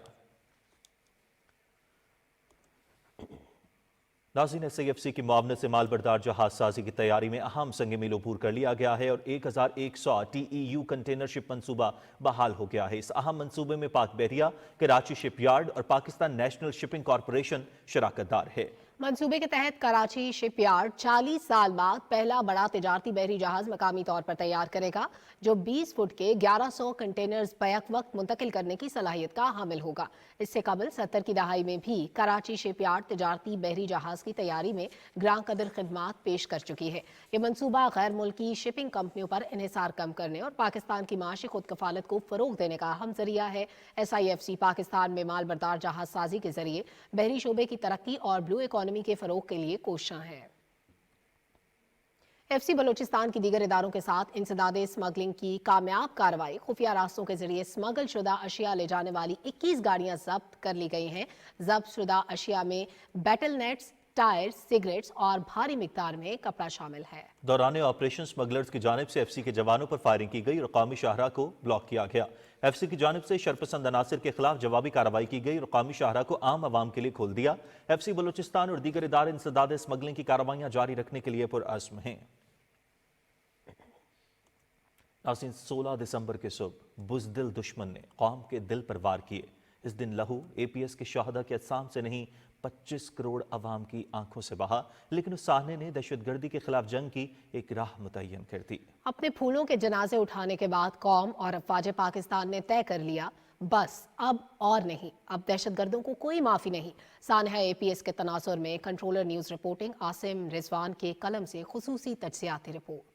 नाज़रीन, SAFC की मुआवनत से मालबरदार जहाज साजी की तैयारी में अहम संग मील अबूर कर लिया गया है और 1100 TEU कंटेनर शिप मंसूबा बहाल हो गया है। इस अहम मंसूबे में पाक बहरिया, कराची शिपयार्ड और पाकिस्तान नेशनल शिपिंग कॉरपोरेशन शराकतदार है। मंसूबे के तहत कराची शिपयार्ड 40 साल बाद पहला बड़ा तिजारती बहरी जहाज मकामी तौर पर तैयार करेगा, जो 20 फुट के 1100 कंटेनर्स बैक वक्त मुंतकिल करने की सलाहियत का हामिल होगा। इससे कबल 70 की दहाई में भी कराची शिपयार्ड तिजारती बहरी जहाज की तैयारी में ग्रां कदर खिदमात पेश कर चुकी है। ये मंसूबा गैर मुल्की शिपिंग कंपनियों पर इन्हिसार कम करने और पाकिस्तान की माशी खुद कफालत को फरोग देने का अहम जरिया है। SIFC पाकिस्तान में माल बरदार जहाज साजी के जरिए बहरी शोबे की तरक्की और ब्लू इकॉनमी के फरोग के लिए कोशां है। FC बलोचिस्तान की दीगर इदारों के साथ इंसदादे स्मगलिंग की कामयाब कार्रवाई, खुफिया रास्तों के जरिए स्मगल शुदा अशिया ले जाने वाली 21 गाड़ियां जब्त कर ली गई हैं। जब्त शुदा अशिया में बैटल नेट्स, टायर, सिगरेट्स और भारी मिकदार में कपड़ा शामिल है। दौरान ऑपरेशन स्मगलर्स की जानिब से FC के जवानों पर फायरिंग की गई और कौमी शाहरा को ब्लॉक किया गया। FC की जानिब से शरपसंद अनासिर के खिलाफ जवाबी कार्रवाई की गई और कौमी शाहरा को आम आवाम के लिए खोल दिया। FC बलोचिस्तान और दीगर इदारे इंसदाद स्मगलिंग की कार्रवाइयां जारी रखने के लिए पुरअज़्म हैं। नाज़रीन, 16 दिसंबर के सुबह बुज़दिल दुश्मन ने कौम के दिल पर वार किए। इस दिन लहू APS के शहदा के अजसाम से नहीं 25 करोड़ अवाम की आंखों से बहा, लेकिन उस साहने ने दहशतगर्दी के खिलाफ जंग की एक राह मुतय्यन कर दी। अपने फूलों के जनाजे उठाने के बाद कौम और अफवाज पाकिस्तान ने तय कर लिया, बस अब और नहीं, अब दहशतगर्दों को कोई माफी नहीं। सानहा APS के तनासुर में controller news reporting Asim Rizwan के कलम से खुसूसी तज्जियाती रिपोर्ट।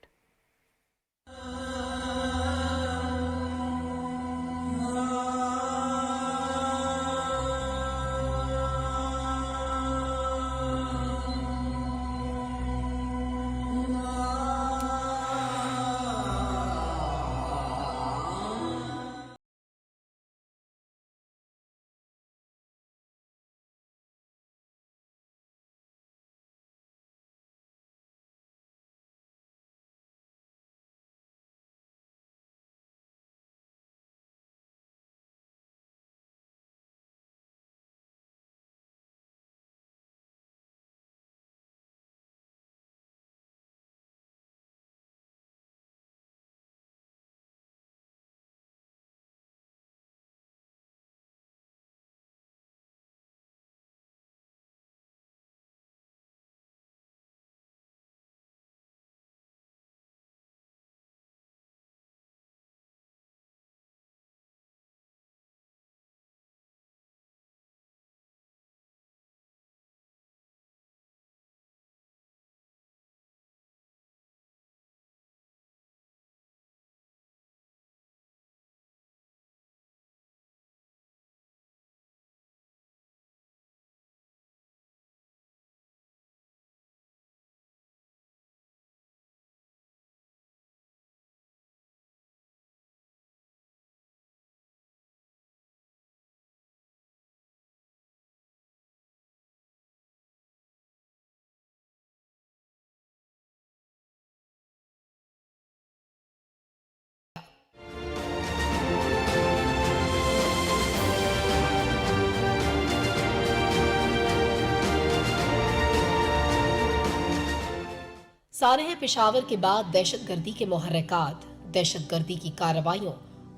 सानहा पेशावर के बाद दहशतगर्दी के मुहर्रिकात, दहशतगर्दी की कार्रवाइयों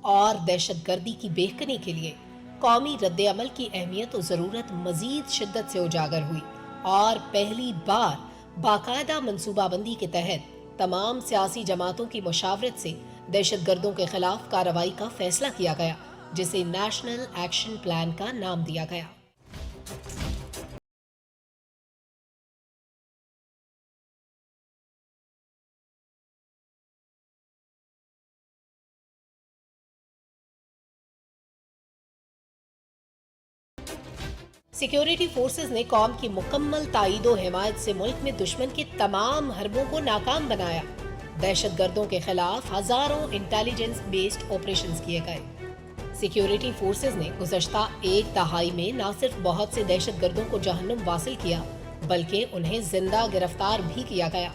और दहशतगर्दी की बेहकनी के लिए कौमी रद्द-ए-अमल की अहमियत और ज़रूरत मज़ीद शिद्दत से उजागर हुई और पहली बार बाकायदा मनसूबाबंदी के तहत तमाम सियासी जमातों की मुशावरत से दहशतगर्दों के खिलाफ कार्रवाई का फैसला किया गया, जिसे नेशनल एक्शन प्लान का नाम दिया गया। सिक्योरिटी फोर्सेस ने कौम की मुकम्मल ताईद और हिमायत से मुल्क में दुश्मन के तमाम हरबों को नाकाम बनाया। दहशतगर्दों के खिलाफ हजारों इंटेलिजेंस बेस्ड ऑपरेशंस किए गए। सिक्योरिटी फोर्सेस ने गुज़श्ता एक दहाई में न सिर्फ बहुत से दहशतगर्दों को जहन्नुम वासिल किया, बल्कि उन्हें जिंदा गिरफ्तार भी किया गया।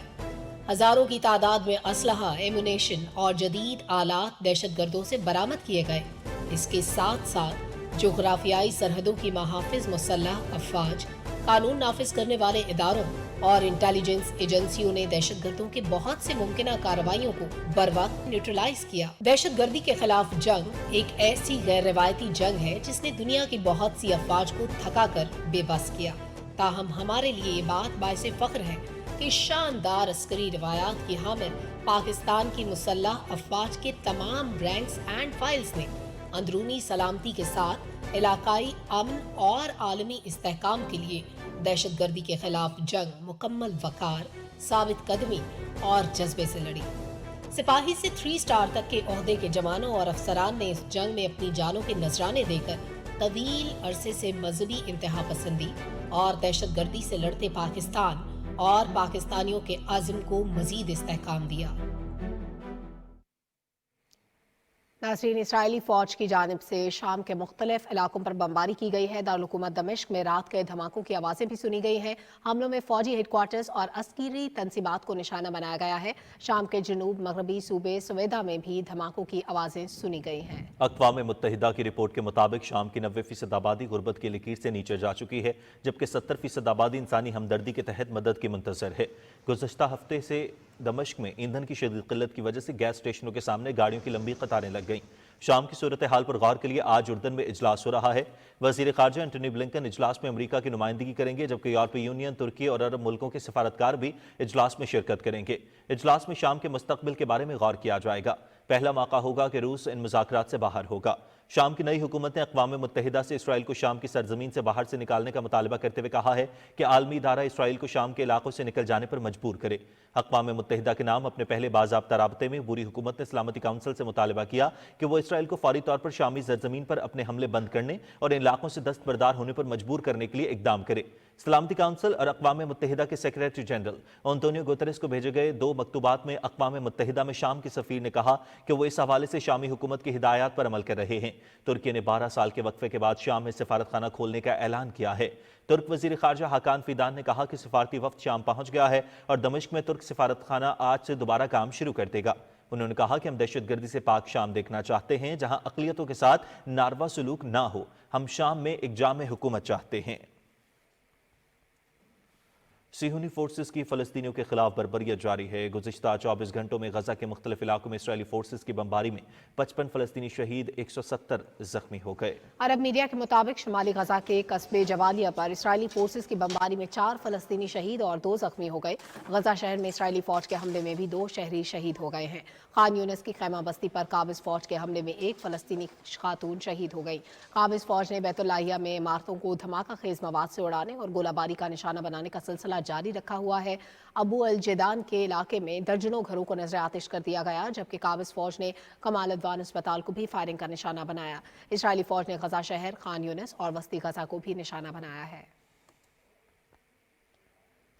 हजारों की तादाद में असलहा, एमुनेशन और जदीद आलात दहशतगर्दों से बरामद किए गए। इसके साथ साथ जोग्राफियाई सरहदों की महाफिज मुसल्लह अफवाज, कानून नाफिज करने वाले इदारों और इंटेलिजेंस एजेंसियों ने दहशतगर्दों के बहुत से मुमकिन कार्रवाइयों को बरवक्त न्यूट्रलाइज किया। दहशतगर्दी के खिलाफ जंग एक ऐसी गैर रिवायती जंग है जिसने दुनिया की बहुत सी अफवाज को थका कर बेबस किया। ताहम हमारे लिए ये बात बाइसे फख्र है कि शानदार अस्करी रिवायात की हामिल पाकिस्तान की मुसल्लह अफवाज के तमाम रैंक्स एंड फाइल्स ने अंदरूनी सलामती के साथ इलाकाई अमन और आलमी इस्तेहकाम के लिए दहशतगर्दी के खिलाफ जंग मुकम्मल वकार, साबित कदमी और जज्बे से लड़ी। सिपाही से 3 स्टार तक के ओहदे के जवानों और अफसरान ने इस जंग में अपनी जानों के नजराने देकर तवील अरसे से मजहबी इंतहा पसंदी और दहशतगर्दी से लड़ते पाकिस्तान और पाकिस्तानियों के अज़्म को मजीद इस्तेहकाम दिया। नाज़रीन, इसराइली फौज की जानिब से शाम के मुख्तलिफ इलाकों पर बमबारी की गई है। दारुल-हुकूमत दमिश्क में रात के धमाकों की आवाज़ें भी सुनी गई हैं। हमलों में फौजी हेडक्वार्टर्स और अस्करी तंसीबात को निशाना बनाया गया है। शाम के जनूब मगरबी सूबे सवेदा में भी धमाकों की आवाज़ें सुनी गई हैं। अक़वाम मुत्तहिदा की रिपोर्ट के मुताबिक शाम की 90% आबादी गुर्बत की लकीर से नीचे जा चुकी है, जबकि 70% आबादी इंसानी हमदर्दी के तहत मदद की मुंतज़र है। गुज़श्ता हफ्ते से दमिश्क में ईंधन की शदीद किल्लत की वजह से गैस स्टेशनों के सामने गाड़ियों की लंबी कतारें लग गईं। शाम की सूरत हाल पर गौर के लिए आज उर्दन में इजलास हो रहा है। वजीर खारजा एंटनी ब्लिंकन इजलास में अमरीका की नुमाइंदगी करेंगे, जबकि यूरोपीय यूनियन, तुर्की और अरब मुल्कों के सफारतकार भी इजलास में शिरकत करेंगे। इजलास में शाम के मुस्तकबिल के बारे में गौर किया जाएगा। पहला मौका होगा कि रूस इन मुज़ाकरात से बाहर होगा। शाम की नई हुकूमत ने अक़वाम मुत्तहिदा से इसराइल को शाम की सरजमीन से बाहर से निकालने का मुतालबा करते हुए कहा है कि आलमी इदारा इसराइल को शाम के इलाकों से निकल जाने पर मजबूर करे। अक़वाम मुत्तहिदा के नाम अपने पहले बाज़ाब्ता राबते में बुरी हुकूमत ने सलामती काउंसिल से मुतालबा किया कि वो इसराइल को फौरी तौर पर शामी सरजमीन पर अपने हमले बंद करने और इन इलाकों से दस्तबरदार होने पर मजबूर करने के लिए इकदाम करे। सलामती काउंसिल और अक़वाम मुत्तहिदा के सेक्रेटरी जनरल एंटोनियो गुतेरेस को भेजे गए 2 मकतूबात में अक़वाम मुत्तहिदा में शाम के सफ़ीर ने कहा कि वो इस हवाले से शामी हुकूमत की हिदायत पर अमल कर रहे हैं। तुर्की ने 12 साल के वक्फे के बाद शाम में सिफारत खाना खोलने का ऐलान किया है। तुर्क वजीर खारजा हाकान फिदान ने कहा कि सिफारती वफ्द शाम पहुंच गया है और दमिश्क में तुर्क सिफारत खाना आज से दोबारा काम शुरू कर देगा। उन्होंने कहा कि हम दहशतगर्दी से पाक शाम देखना चाहते हैं, जहां अक़लियतों के साथ नारवा सलूक ना हो। हम शाम में एक जामे हुकूमत चाहते हैं। सिहूनी फोर्सेस की फ़लस्तीनियों के खिलाफ बर्बरियत जारी है। गुज़िश्ता 24 घंटों में गजा के मुख्तलिफ इलाकों में इसराइली फोर्सेस की बमबारी में 55 फ़लस्तीनी शहीद, 170 जख्मी हो गए। अरब मीडिया के मुताबिक शुमाली गजा के कस्बे जवालिया पर इसराइली फोर्सेस की बमबारी में 4 फ़लस्तीनी शहीद और 2 जख्मी हो गए। गजा शहर में इसराइली फौज के हमले में भी 2 शहरी शहीद हो गए हैं। खान यूनिस की खैमा बस्ती पर काबिज फौज के हमले में 1 फ़लस्तीनी खातून शहीद हो गई। काबिज फौज ने बैतुल्लाहिया में इमारतों को धमाका खेज मवाद से उड़ाने और गोलाबारी का निशाना बनाने का सिलसिला जारी रखा हुआ है। अबू अल जेदान के इलाके में दर्जनों घरों को नजर आतिश कर दिया गया, जबकि काबिज फौज ने कमाल अदवान अस्पताल को भी फायरिंग का निशाना बनाया। इसराइली फौज ने गजा शहर, खान यूनिस और वस्ती गजा को भी निशाना बनाया है।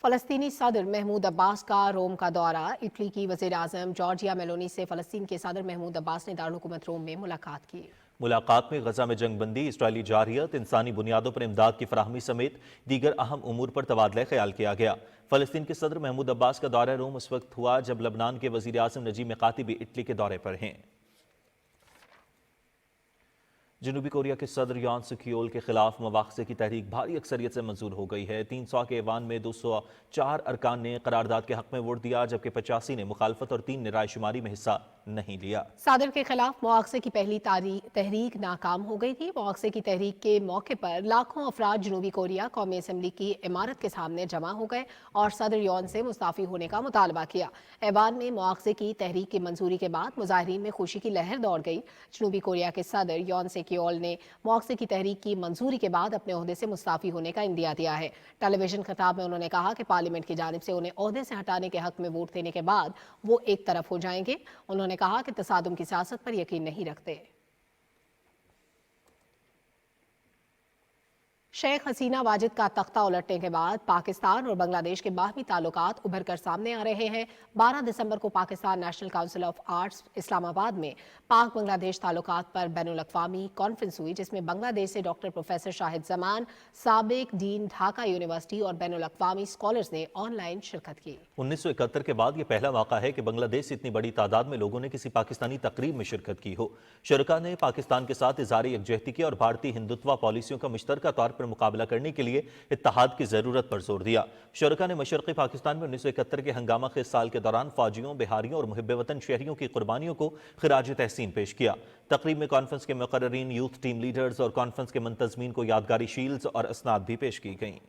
फ़लस्तीनी सदर महमूद अब्बास का रोम का दौरा। इटली की वज़ीर आज़म जॉर्जिया मेलोनी से फ़लस्तीन के सदर महमूद अब्बास ने दारुल हुकूमत रोम में मुलाकात की। मुलाकात में गजा में जंग बंदी, इसराइली जारियत, इंसानी बुनियादों पर इमदाद की फराहमी समेत दीगर अहम उमूर पर तबादला ख्याल किया गया। फ़लस्तीन के सदर महमूद अब्बास का दौरा रोम उस वक्त हुआ जब लबनान के वज़ीर आज़म नजीब मिकाती भी इटली के दौरे पर हैं। जनूबी कोरिया के सदर यॉन सुकियोल के खिलाफ मवाख़ज़े की तहरीक भारी अक्सरियत से मंजूर हो गई है। 300 के ऐवान में 204 अरकान ने करारदाद के हक में वोट दिया, जबकि 85 ने मुखालफत और 3 ने रायशुमारी में हिस्सा नहीं लिया। सदर के खिलाफ मुआवजे की पहली तहरीक नाकाम हो गई थी। मुआवजे की तहरीक के मौके पर लाखों अफराद जनूबी कोरिया कौमी असम्बली की इमारत के सामने जमा हो गए और सदर यॉन से मुस्ताफी होने का मुतालबा किया। ऐवान में मुआवजे की तहरीक की मंजूरी के बाद मुजाहिरीन में खुशी की लहर दौड़ गई। जनूबी कोरिया के सदर यॉन सेकियोल ने मुआवजे की तहरीक की मंजूरी के बाद अपने ओहदे से मुस्ताफी होने का इंदिया दिया है। टेलीविजन खिताब में उन्होंने कहा कि पार्लियामेंट की जानिब से उन्हें ओहदे से हटाने के हक में वोट देने के बाद वो एक तरफ हो जाएंगे। उन्होंने कहा कि तसादुम की सियासत पर यकीन नहीं रखते। शेख हसीना वाजिद का तख्ता उलटने के बाद पाकिस्तान और बांग्लादेश के बाहमी ताल्लुकात उभर कर सामने आ रहे हैं। 12 दिसंबर को Pakistan national council of arts Islamabad में पाक बांग्लादेश ताल्लुकात पर बैनुल अक़वामी कॉन्फ्रेंस हुई, जिसमें बांग्लादेश से डॉक्टर प्रोफेसर शाहिद जमान, साबिक डीन ढाका यूनिवर्सिटी और बैनुल अक़वामी स्कॉलर्स ने ऑनलाइन शिरकत की। 1971 के बाद यह पहला मौका है कि बांग्लादेश से इतनी बड़ी तादाद में लोगों ने किसी पाकिस्तानी तकरीब में शिरकत की हो। शुरका ने पाकिस्तान के साथ इज़हार यकजहती की और भारतीय हिंदुत्व पॉलिसियों का मुश्तरका तौर पर मुकाबला करने के लिए इत्तेहाद की जरूरत पर जोर दिया। शुरका ने मशरक़ी पाकिस्तान में 1971 के हंगामा खेज साल के दौरान फौजियों, बिहारियों और मुहिब वतन शहरियों की कुर्बानियों को खिराज तहसीन पेश किया। तकरीब में कॉन्फ्रेंस के मुकर्ररीन, यूथ टीम लीडर्स और कॉन्फ्रेंस के मुंतज़मीन को यादगारी शील्ड्स और असनाद भी पेश की गईं।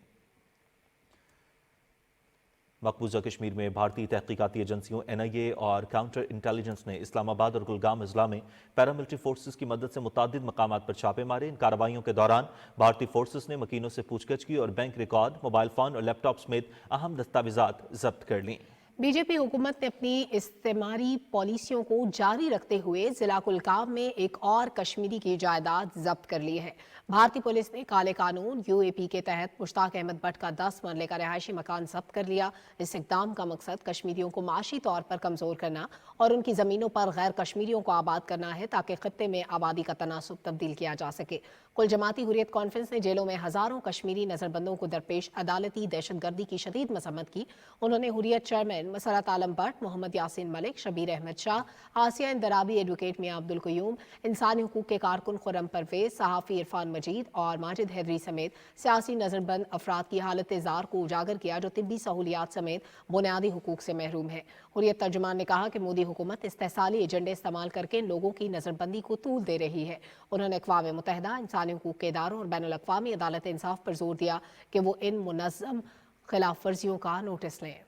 मकबूजा कश्मीर में भारतीय तहकीकाती एजेंसियों NIA और काउंटर इंटेलिजेंस ने इस्लामाबाद और कुलगाम अजला में पैरामिलिट्री फोर्सेस की मदद से मुतादिद मकामात पर छापे मारे। इन कार्रवाइयों के दौरान भारतीय फोर्सेस ने मकीनों से पूछगछ की और बैंक रिकॉर्ड, मोबाइल फोन और लैपटॉप समेत अहम दस्तावेजात जब्त कर लीं। बीजेपी हुकूमत ने अपनी इस्तेमारी पॉलिसियों को जारी रखते हुए जिला कुलगाम में एक और कश्मीरी की जायदाद जब्त कर ली है। भारतीय पुलिस ने काले कानून UAP के तहत मुश्ताक अहमद भट्ट का 10 मरले का रिहायशी मकान जब्त कर लिया। इस इक़दाम का मकसद कश्मीरियों को माशी तौर पर कमजोर करना और उनकी जमीनों पर गैर कश्मीरियों को आबाद करना है, ताकि खित्ते में आबादी का तनासुब तब्दील किया जा सके। कुल जमाती हुर्रियत कॉन्फ्रेंस ने जेलों में हजारों कश्मीरी नजरबंदों को दरपेश अदालती दहशतगर्दी की शदीद मसम्मत की। उन्होंने हुर्रियत चेयरमैन मसरत आलम भट्ट, मोहम्मद यासीन मलिक, शबीर अहमद शाह, आसिया इंदराबी, एडवोकेट मियां अब्दुल कयूम, इंसानी हुकूक के कारकुन खुर्रम परवेज, सहाफ़ी इरफान मजीद और माजिद हैदरी समेत सियासी नजरबंद अफराद की हालत जार को उजागर किया जो तिब्बी सहूलियात समेत बुनियादी हुकूक से महरूम है। हुर्रियत तर्जुमान ने कहा कि मोदी हुकूमत इस्तेहसाली एजेंडे इस्तेमाल करके लोगों की नजरबंदी को तूल दे रही है। उन्होंने अक़वाम मुत्तहिदा, इंसानी हुकूक के इदारों और बैनुल अक़वामी अदालत इंसाफ पर जोर दिया कि वो इन मुनज़्ज़म खिलाफ वर्जियों का नोटिस लें।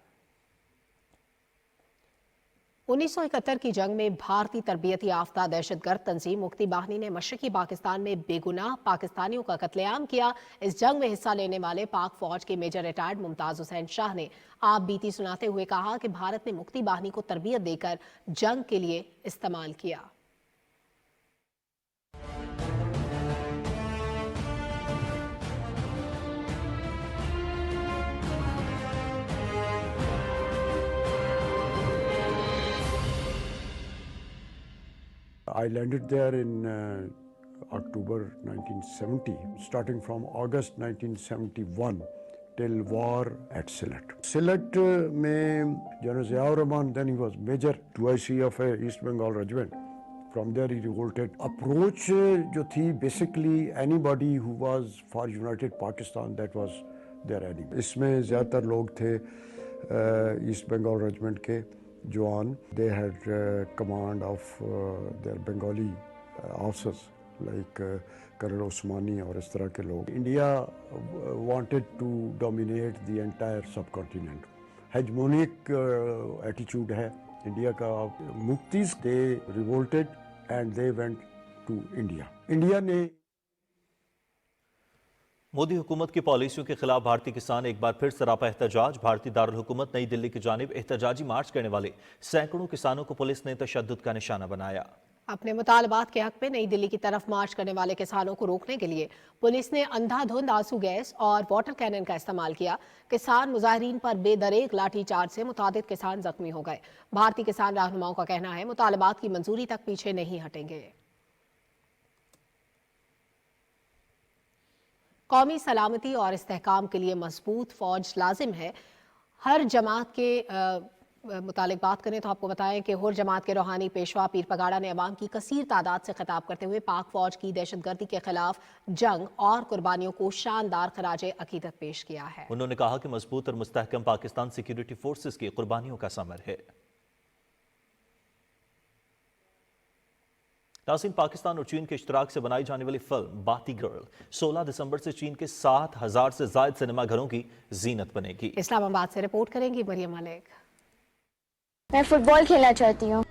1971 की जंग में भारतीय तरबियत याफ्ता दहशतगर्द तंजीम मुक्ति बाहिनी ने मशरकी पाकिस्तान में बेगुनाह पाकिस्तानियों का कत्लेआम किया। इस जंग में हिस्सा लेने वाले पाक फौज के मेजर रिटायर्ड मुमताज हुसैन शाह ने आप बीती सुनाते हुए कहा कि भारत ने मुक्ति बाहिनी को तरबियत देकर जंग के लिए इस्तेमाल किया। I landed there in October 1970, starting from August 1971 till war at Sylhet. Sylhet mein General Ziaur Rahman, then he was Major 2IC of East Bengal Regiment. From there he revolted. Approach jo thi basically anybody who was for United Pakistan, that was their enemy. Isme zyadar log the East Bengal Regiment ke Jawan. They had command of their Bengali officers like Colonel Osmani or is tarah ke log. India wanted to dominate the entire subcontinent. Hegemonic attitude hai India ka. Muktis, they revolted and they went to India. India ne Modi हुकूमत की पॉलिसियों के खिलाफ भारतीय किसान एक बार फिर सरापा एहतजाज। भारतीय दारुल हुकूमत नई दिल्ली की जानिब एहतजाजी मार्च करने वाले सैकड़ों किसानों को पुलिस ने तशद्दुद का निशाना बनाया। अपने मुतालबात के हक में नई दिल्ली की तरफ मार्च करने वाले किसानों को रोकने के लिए पुलिस ने अंधाधुंध आंसू गैस और वाटर कैनन का इस्तेमाल किया। किसान मुजाहिरीन पर बेदरेक लाठी चार्ज से मुतादिद किसान जख्मी हो गए। भारतीय किसान रहनुमाओं का कहना है मुतालबात की मंजूरी तक पीछे नहीं हटेंगे। कौमी सलामती और इस्तेहकाम के लिए मजबूत फौज लाजिम है। हर जमात के मुतालिक बात करें तो आपको बताएं कि हर जमात के रूहानी पेशवा पीर पगाड़ा ने अवाम की कसीर तादाद से खिताब करते हुए पाक फौज की दहशतगर्दी के खिलाफ जंग और कुर्बानियों को शानदार खराजे अकीदत पेश किया है। उन्होंने कहा कि मजबूत और मुस्तहकम पाकिस्तान सिक्योरिटी फोर्सेस की कुर्बानियों का समर है। नाज़रीन, पाकिस्तान और चीन के इश्तराक से बनाई जाने वाली फिल्म बाती गर्ल 16 दिसंबर से चीन के 7000 से जायद सिनेमा घरों की जीनत बनेगी। इस्लामाबाद से रिपोर्ट करेंगी मरियम मलिक। मैं फुटबॉल खेलना चाहती हूँ।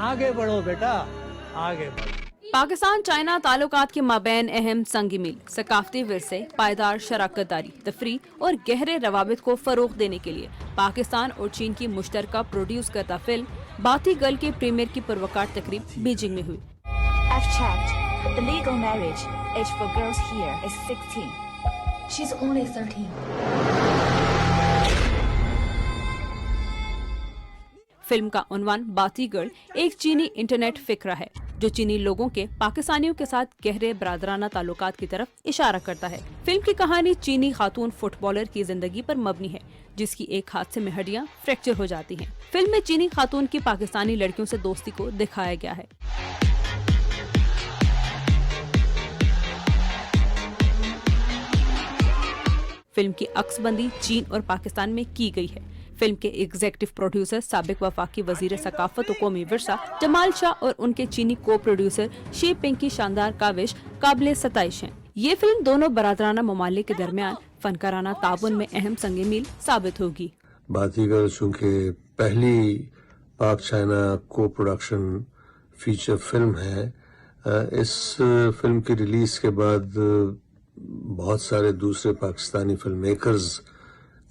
आगे बढ़ो बेटा, आगे बढ़ो। पाकिस्तान चाइना ताल्लुकात के माबैन अहम संगी मील, सकाफती विरसे, पायदार शराकतदारी, तफरी और गहरे रवाबित को फरोग देने के लिए पाकिस्तान और चीन की मुश्तरका प्रोड्यूस करता फिल्म बाती गर्ल के प्रीमियर की पुरवकार तकरीब बीजिंग में हुई। I've checked. The legal marriage age for girls here is 16. She's only 13. Film का उन्वान बाती गर्ल एक चीनी इंटरनेट फिक्रा है जो चीनी लोगों के पाकिस्तानियों के साथ गहरे बरादराना ताल्लुकात की तरफ इशारा करता है। फिल्म की कहानी चीनी खातून फुटबॉलर की जिंदगी पर मबनी है जिसकी एक हादसे में हड्डियां फ्रैक्चर हो जाती हैं। फिल्म में चीनी खातून की पाकिस्तानी लड़कियों से दोस्ती को दिखाया गया है। फिल्म की अक्सबंदी चीन और पाकिस्तान में की गई है। फिल्म के एग्जीक्यूटिव प्रोड्यूसर साबिक वफाकी वजीर सकाफत और कौमी विरसा जमाल शाह और उनके चीनी को प्रोड्यूसर शी पिंग की शानदार काविश काबिल सताइश हैं। ये फिल्म दोनों बरादराना ममालिक के दरमियान फनकाराना ताबुन में अहम संगे मील साबित होगी। बाती गर्ल चूँकि पहली पाक चाइना को प्रोडक्शन फीचर फिल्म है, इस फिल्म की रिलीज के बाद बहुत सारे दूसरे पाकिस्तानी फिल्म मेकर्स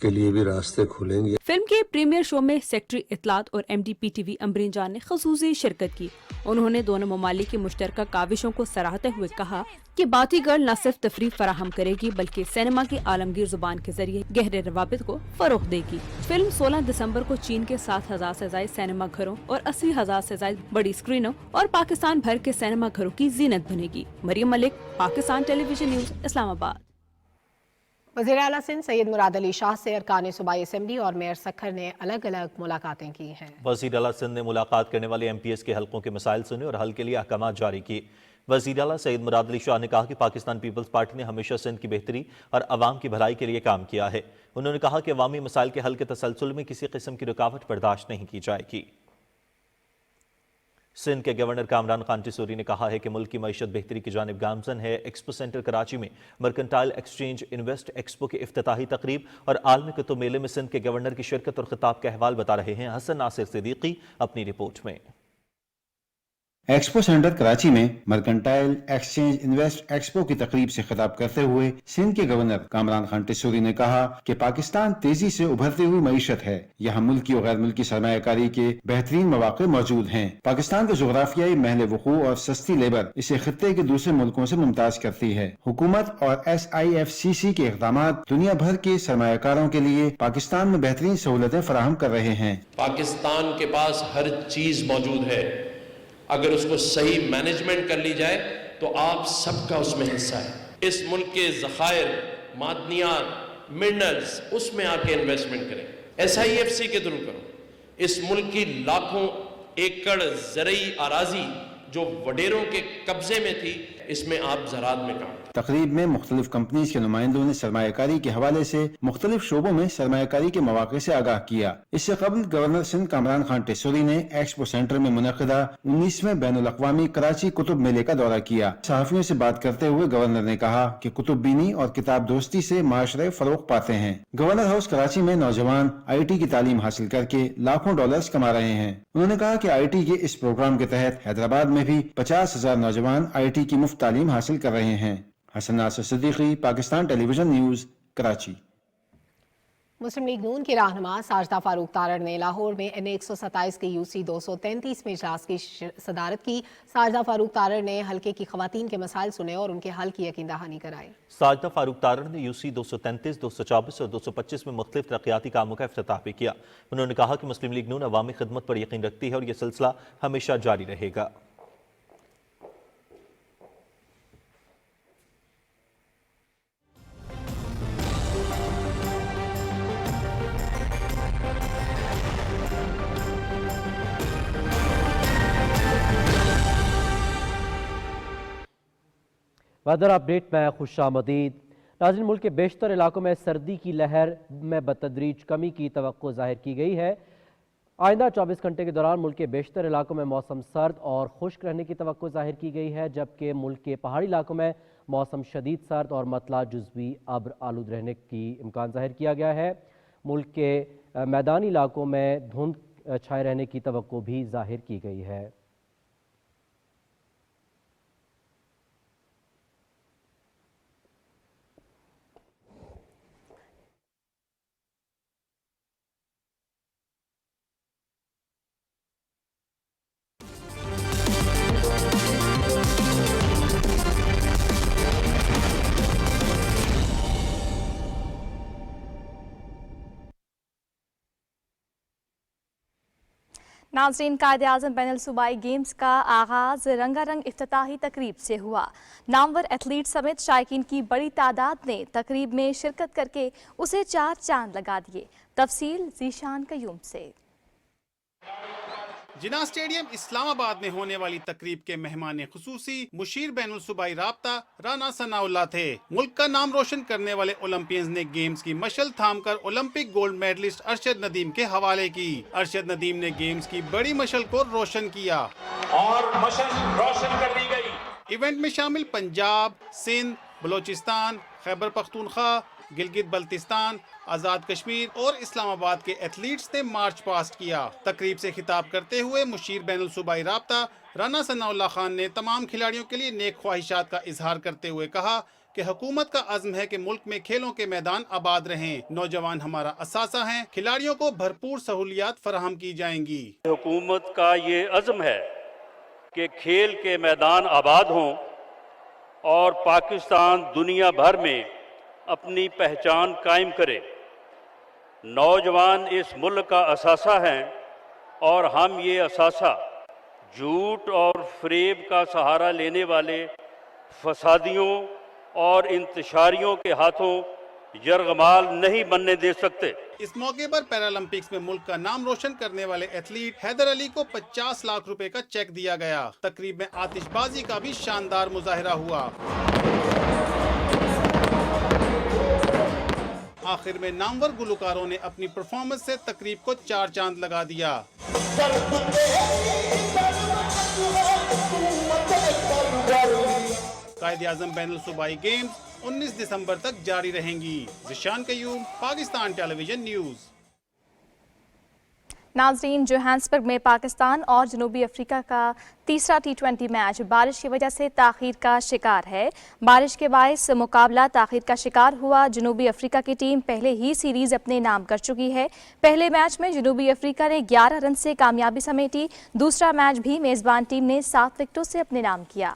के लिए भी रास्ते खुलेंगे। फिल्म के प्रीमियर शो में सेक्रेटरी इतलात और MD PTV अमरीन जान ने खसूसी शिरकत की उन्होंने दोनों ममालिक की मुश्तरका काविशों को सराहते हुए कहा कि बातीगढ़ न सिर्फ तफरीह फराहम करेगी बल्कि सिनेमा की आलमगीर जुबान के जरिए गहरे रवाबित को फरोग देगी। फिल्म 16 दिसंबर को चीन के 7,000 से ज्यादा सिनेमा घरों और 80,000 से ज्यादा बड़ी स्क्रीनों और पाकिस्तान भर के सिनेमा घरों की जीनत बनेगी। Maryam Malik, Pakistan television news, Islamabad. वज़ीर आला सिंध सैयद मुराद अली शाह से अरकान सूबाई असेंबली और मेयर सखर ने अलग अलग मुलाकातें की हैं। वज़ीर आला सिंध ने मुलाकात करने वाले MPS के हलकों के मसाइल सुने और हल के लिए अहकाम जारी किए। वज़ीर आला सैयद मुराद अली शाह ने कहा कि पाकिस्तान पीपल्स पार्टी ने हमेशा सिंध की बेहतरी और अवाम की भलाई के लिए काम किया है। उन्होंने कहा कि अवामी मसाइल के हल के तसलसल में किसी किस्म की रुकावट बर्दाश्त नहीं की जाएगी। सिंध के गवर्नर कामरान खान टिसूरी ने कहा है कि मुल्क की मईशत बेहतरी की जानिब गामजन है। एक्सपो सेंटर कराची में मर्केंटाइल एक्सचेंज इन्वेस्ट एक्सपो के इफ्तिताही तकरीब और आलमी कुतुब मेले में सिंध के गवर्नर की शिरकत और खिताब का अहवाल बता रहे हैं हसन नासिर सिद्दीकी अपनी रिपोर्ट में। एक्सपो सेंटर कराची में मर्केंटाइल एक्सचेंज इन्वेस्ट एक्सपो की तकरीब से खिताब करते हुए सिंध के गवर्नर कामरान खान टिसूरी ने कहा कि पाकिस्तान तेजी से उभरती हुई मईशत है। यहाँ मुल्की और गैर मुल्की सरमायाकारी के बेहतरीन मौके मौजूद हैं। पाकिस्तान का जोग्राफियाई महल वकूअ और सस्ती लेबर इसे खित्ते के दूसरे मुल्कों से मुमताज करती है। हुकूमत और SIFCC के इक़दाम दुनिया भर के सरमायाकारों के लिए पाकिस्तान में बेहतरीन सहूलतें फराहम कर रहे हैं। पाकिस्तान के पास हर चीज मौजूद है, अगर उसको सही मैनेजमेंट कर ली जाए तो आप सबका उसमें हिस्सा है। इस मुल्क के ज़खायर, मादनियात, मिनरल्स, उसमें आके इन्वेस्टमेंट करें। SIFC के थ्रू करो। इस मुल्क की लाखों एकड़ ज़रई आराजी जो वडेरों के कब्जे में थी, इसमें आप ज़राअत में काम। तकरीब में मुख्तलिफ कंपनीज के नुमाइंदों ने सरमायाकारी के हवाले से मुख्तलिफ शोबों में सरमायाकारी के मौके से आगाह किया। इससे कबल गवर्नर सिंध कामरान खान टिसूरी ने एक्सपो सेंटर में मुनक़िदा 19वें बैनुल अक़वामी कराची कुतुब मेले का दौरा किया। सहाफ़ियों से बात करते हुए गवर्नर ने कहा कि कुतुब बीनी और किताब दोस्ती से माशरे फरोग पाते हैं। गवर्नर हाउस कराची में नौजवान IT की तालीम हासिल करके लाखों डॉलर्स कमा रहे हैं। उन्होंने कहा कि IT के इस प्रोग्राम के तहत हैदराबाद में भी 50,000 नौजवान IT की मुफ्त तालीम हासिल कर रहे हैं। Hasan Nasir Siddiqui, Pakistan television news, Karachi. मुस्लिम लीग नून के रहनुमा साजदा फारूक तारड़ ने लाहौर में NA 127 के UC 233 में इजलास की सदारत की। साजदा फारूक तारड़ ने हल्के की खवातीन के मसाइल सुने और उनके हल की यकीन दहानी कराई। साजदा फारूक तारड़ ने UC 233, 224 और 225 में मुख्तलिफ तरक्याती कामों का इफ्तिताह भी किया। उन्होंने कहा कि मुस्लिम लीग नून अवामी खिदमत पर यकीन रखती है और यह सिलसिला हमेशा जारी रहेगा। वेदर अपडेट में खुशामदीद। नाज़रीन, मुल्क के बेशतर इलाकों में सर्दी की लहर में बतदरीज कमी की तवक्को ज़ाहिर की गई है। आइंदा 24 घंटे के दौरान मुल्क के बेशतर इलाकों में मौसम सर्द और खुश्क रहने की तवक्को ज़ाहिर की गई है, जबकि मुल्क के पहाड़ी इलाकों में मौसम शदीद सर्द और मतला जुज़वी अब्र आलूद रहने की इम्कान ज़ाहिर किया गया है। मुल्क के मैदानी इलाकों में धुंध छाए रहने की तवक्को भी ज़ाहिर की गई है। नाज़रीन, कायद-ए-आज़म बैनुल सूबाई गेम्स का आगाज़ रंगारंग इफ्तिताही तकरीब से हुआ। नामवर एथलीट समेत शायकीन की बड़ी तादाद ने तकरीब में शिरकत करके उसे 4 चांद लगा दिए। तफसील ज़ीशान कयूम से। जिना स्टेडियम इस्लामाबाद में होने वाली तकरीब के मेहमान खुसूसी मुशीर बैनुल सूबाई राब्ता राना सनाउल्लाह थे। मुल्क का नाम रोशन करने वाले ओलंपियंस ने गेम्स की मशल थामकर Olympic gold medallist Arshad Nadeem के हवाले की। अरशद नदीम ने गेम्स की बड़ी मशल को रोशन किया और मशल रोशन कर दी गई। इवेंट में शामिल पंजाब, सिंध, बलोचिस्तान, खैबर पख्तूनख्वा, गिलगित बल्तिस्तान, आज़ाद कश्मीर और इस्लामाबाद के एथलीट्स ने मार्च पास्ट किया। तकरीब से खिताब करते हुए मुशीर बैनुल सूबाई राब्ता राना सनाउल्लाह खान ने तमाम खिलाड़ियों के लिए नेक ख्वाहिशात का इजहार करते हुए कहा कि हुकूमत का अज़्म है कि मुल्क में खेलों के मैदान आबाद रहें। नौजवान हमारा असासा हैं, खिलाड़ियों को भरपूर सहूलियात फराहम की जाएंगी। हुकूमत का ये अज़्म है کہ کھیل کے میدان آباد ہوں اور پاکستان دنیا بھر میں اپنی پہچان قائم کرے۔ نوجوان اس ملک کا اثاثہ ہیں اور ہم یہ اثاثہ جھوٹ اور فریب کا سہارا لینے والے فسادیوں اور انتشاریوں کے ہاتھوں یرغمال نہیں بننے دے سکتے۔ اس موقع پر پیرالمپکس میں ملک کا نام روشن کرنے والے ایتھلیٹ حیدر علی کو 50 لاکھ روپے کا چیک دیا گیا۔ تقریب میں آتش بازی کا بھی شاندار مظاہرہ ہوا۔ آخر میں نامور گلوکاروں نے اپنی پرفارمنس سے تقریب کو 4 چاند لگا دیا۔ قائد اعظم بین الصوبائی گیمز 19 دسمبر تک جاری رہیں گی۔ ذیشان قیوم، پاکستان ٹیلی ویژن نیوز۔ ناظرین، جوہانسبرگ میں پاکستان اور جنوبی افریقہ کا تیسرا T20 میچ بارش کی وجہ سے تاخیر کا شکار ہے۔ بارش کے باعث مقابلہ تاخیر کا شکار ہوا۔ جنوبی افریقہ کی ٹیم پہلے ہی سیریز اپنے نام کر چکی ہے۔ پہلے میچ میں جنوبی افریقہ نے 11 رن سے کامیابی سمیٹی۔ دوسرا میچ بھی میزبان ٹیم نے 7 وکٹوں سے اپنے نام کیا۔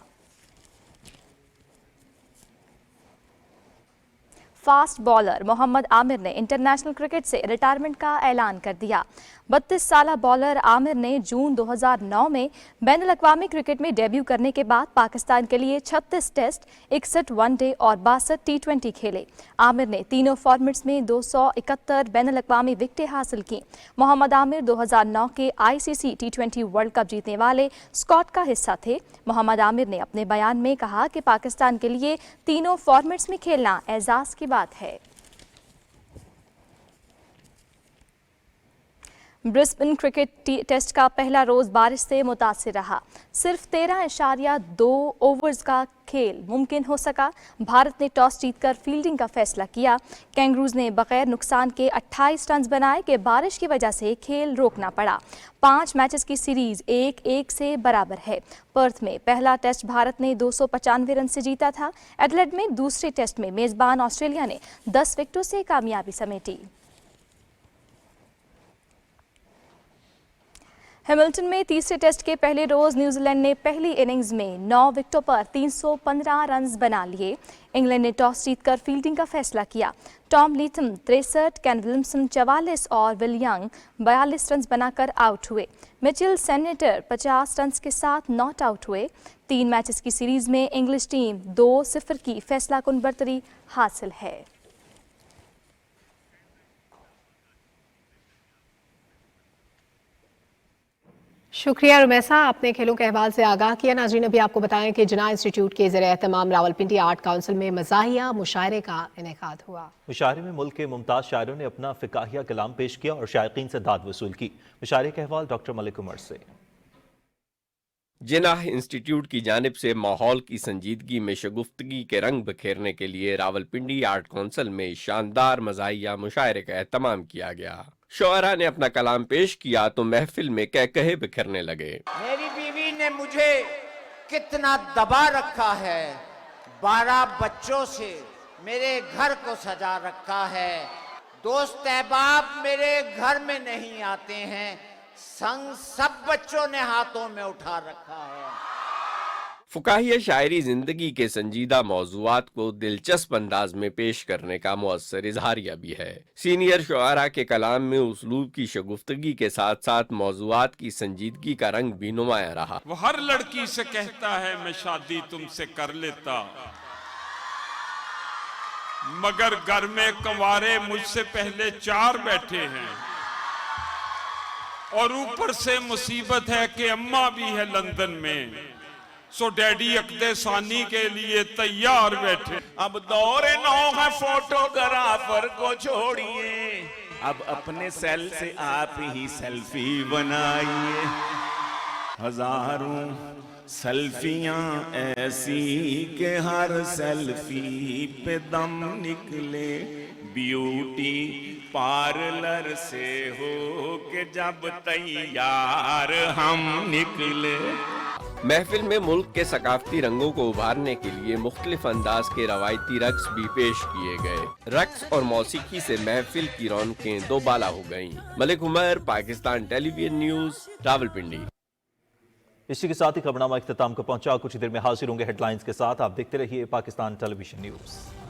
فاسٹ بالر محمد عامر نے انٹرنیشنل کرکٹ سے ریٹائرمنٹ کا اعلان کر دیا۔ 32 سالہ بالر عامر نے جون 2009 میں بین الاقوامی کرکٹ میں ڈیبیو کرنے کے بعد پاکستان کے لیے 36 ٹیسٹ، 61 ون ڈے اور 62 T20 کھیلے۔ عامر نے تینوں فارمیٹس میں 271 بین الاقوامی وکٹیں حاصل کی۔ محمد عامر 2009 کے ICC T20 ورلڈ کپ جیتنے والے اسکواڈ کا حصہ تھے۔ محمد عامر نے اپنے بیان میں کہا کہ پاکستان کے لیے تینوں فارمیٹس میں کھیلنا اعزاز کی بات ہے۔ برسبن کرکٹ ٹیسٹ کا پہلا روز بارش سے متاثر رہا۔ صرف 13.2 اوورز کا کھیل ممکن ہو سکا۔ بھارت نے ٹاس جیت کر فیلڈنگ کا فیصلہ کیا۔ کینگروز نے بغیر نقصان کے 28 رنز بنائے کہ بارش کی وجہ سے کھیل روکنا پڑا۔ 5 میچز کی سیریز 1-1 سے برابر ہے۔ پرتھ میں پہلا ٹیسٹ بھارت نے 295 رن سے جیتا تھا۔ ایڈلیڈ میں دوسرے ٹیسٹ میں میزبان آسٹریلیا نے 10 وکٹوں سے کامیابی سمیٹی۔ ہیملٹن میں تیسرے ٹیسٹ کے پہلے روز نیوزی لینڈ نے پہلی اننگز میں 9 وکٹوں پر 315 رنز بنا لیے۔ انگلینڈ نے ٹاس جیت کر فیلڈنگ کا فیصلہ کیا۔ ٹام لیتھم 63، کین ولمسن 44 اور ول ینگ 42 رنز بنا کر آؤٹ ہوئے۔ مچل سینیٹر 50 رنز کے ساتھ ناٹ آؤٹ ہوئے۔ 3 میچز کی سیریز میں انگلش ٹیم 2-0 کی فیصلہ کن برتری حاصل ہے۔ شکریہ رمیسا، آپ نے کھیلوں کے احوال سے آگاہ کیا۔ ناظرین، ابھی آپ کو بتائیں کہ جناح انسٹیٹیوٹ کے زیر اہتمام راولپنڈی آرٹ کونسل میں مزاحیہ مشاعرے کا انعقاد ہوا۔ مشاعرے میں ملک کے ممتاز شاعروں نے اپنا فکاہیہ کلام پیش کیا اور شائقین سے داد وصول کی۔ مشاعرے کے احوال ڈاکٹر ملک عمر سے۔ جناح انسٹیٹیوٹ کی جانب سے ماحول کی سنجیدگی میں شگفتگی کے رنگ بکھیرنے کے لیے راولپنڈی آرٹ کونسل میں شاندار مزاحیہ مشاعرے کا اہتمام کیا گیا۔ شعراء نے اپنا کلام پیش کیا تو محفل میں کہے بکھرنے لگے۔ میری بیوی نے مجھے کتنا دبا رکھا ہے، 12 بچوں سے میرے گھر کو سجا رکھا ہے، دوست احباب میرے گھر میں نہیں آتے ہیں، سنگ سب بچوں نے ہاتھوں میں اٹھا رکھا ہے۔ فکاہیہ شاعری زندگی کے سنجیدہ موضوعات کو دلچسپ انداز میں پیش کرنے کا مؤثر اظہاریہ بھی ہے۔ سینئر شعراء کے کلام میں اسلوب کی شگفتگی کے ساتھ ساتھ موضوعات کی سنجیدگی کا رنگ بھی نمایاں رہا۔ وہ ہر لڑکی سے کہتا ہے میں شادی تم سے کر لیتا، مگر گھر میں کنوارے مجھ سے پہلے 4 بیٹھے ہیں، اور اوپر سے مصیبت ہے کہ اماں بھی ہے لندن میں، سو ڈیڈی عقد ثانی کے لیے تیار بیٹھے۔ اب دور نو ہے فوٹوگرافر کو چھوڑیے، اب اپنے سیل سے آپ ہی سیلفی بنائیے، ہزاروں سیلفیاں ایسی کہ ہر سیلفی پہ دم نکلے، بیوٹی پارلر سے ہو کہ جب تیار ہم نکلے۔ محفل میں ملک کے ثقافتی رنگوں کو ابھارنے کے لیے مختلف انداز کے روایتی رقص بھی پیش کیے گئے۔ رقص اور موسیقی سے محفل کی رونقیں دوبالا ہو گئیں۔ ملک عمر، پاکستان ٹیلی ویژن نیوز، راولپنڈی۔ इसी के साथ ही खबरनामा इख्तिताम को पहुंचा। कुछ देर में हाजिर होंगे हेडलाइंस के साथ। आप देखते रहिए पाकिस्तान टेलीविजन न्यूज।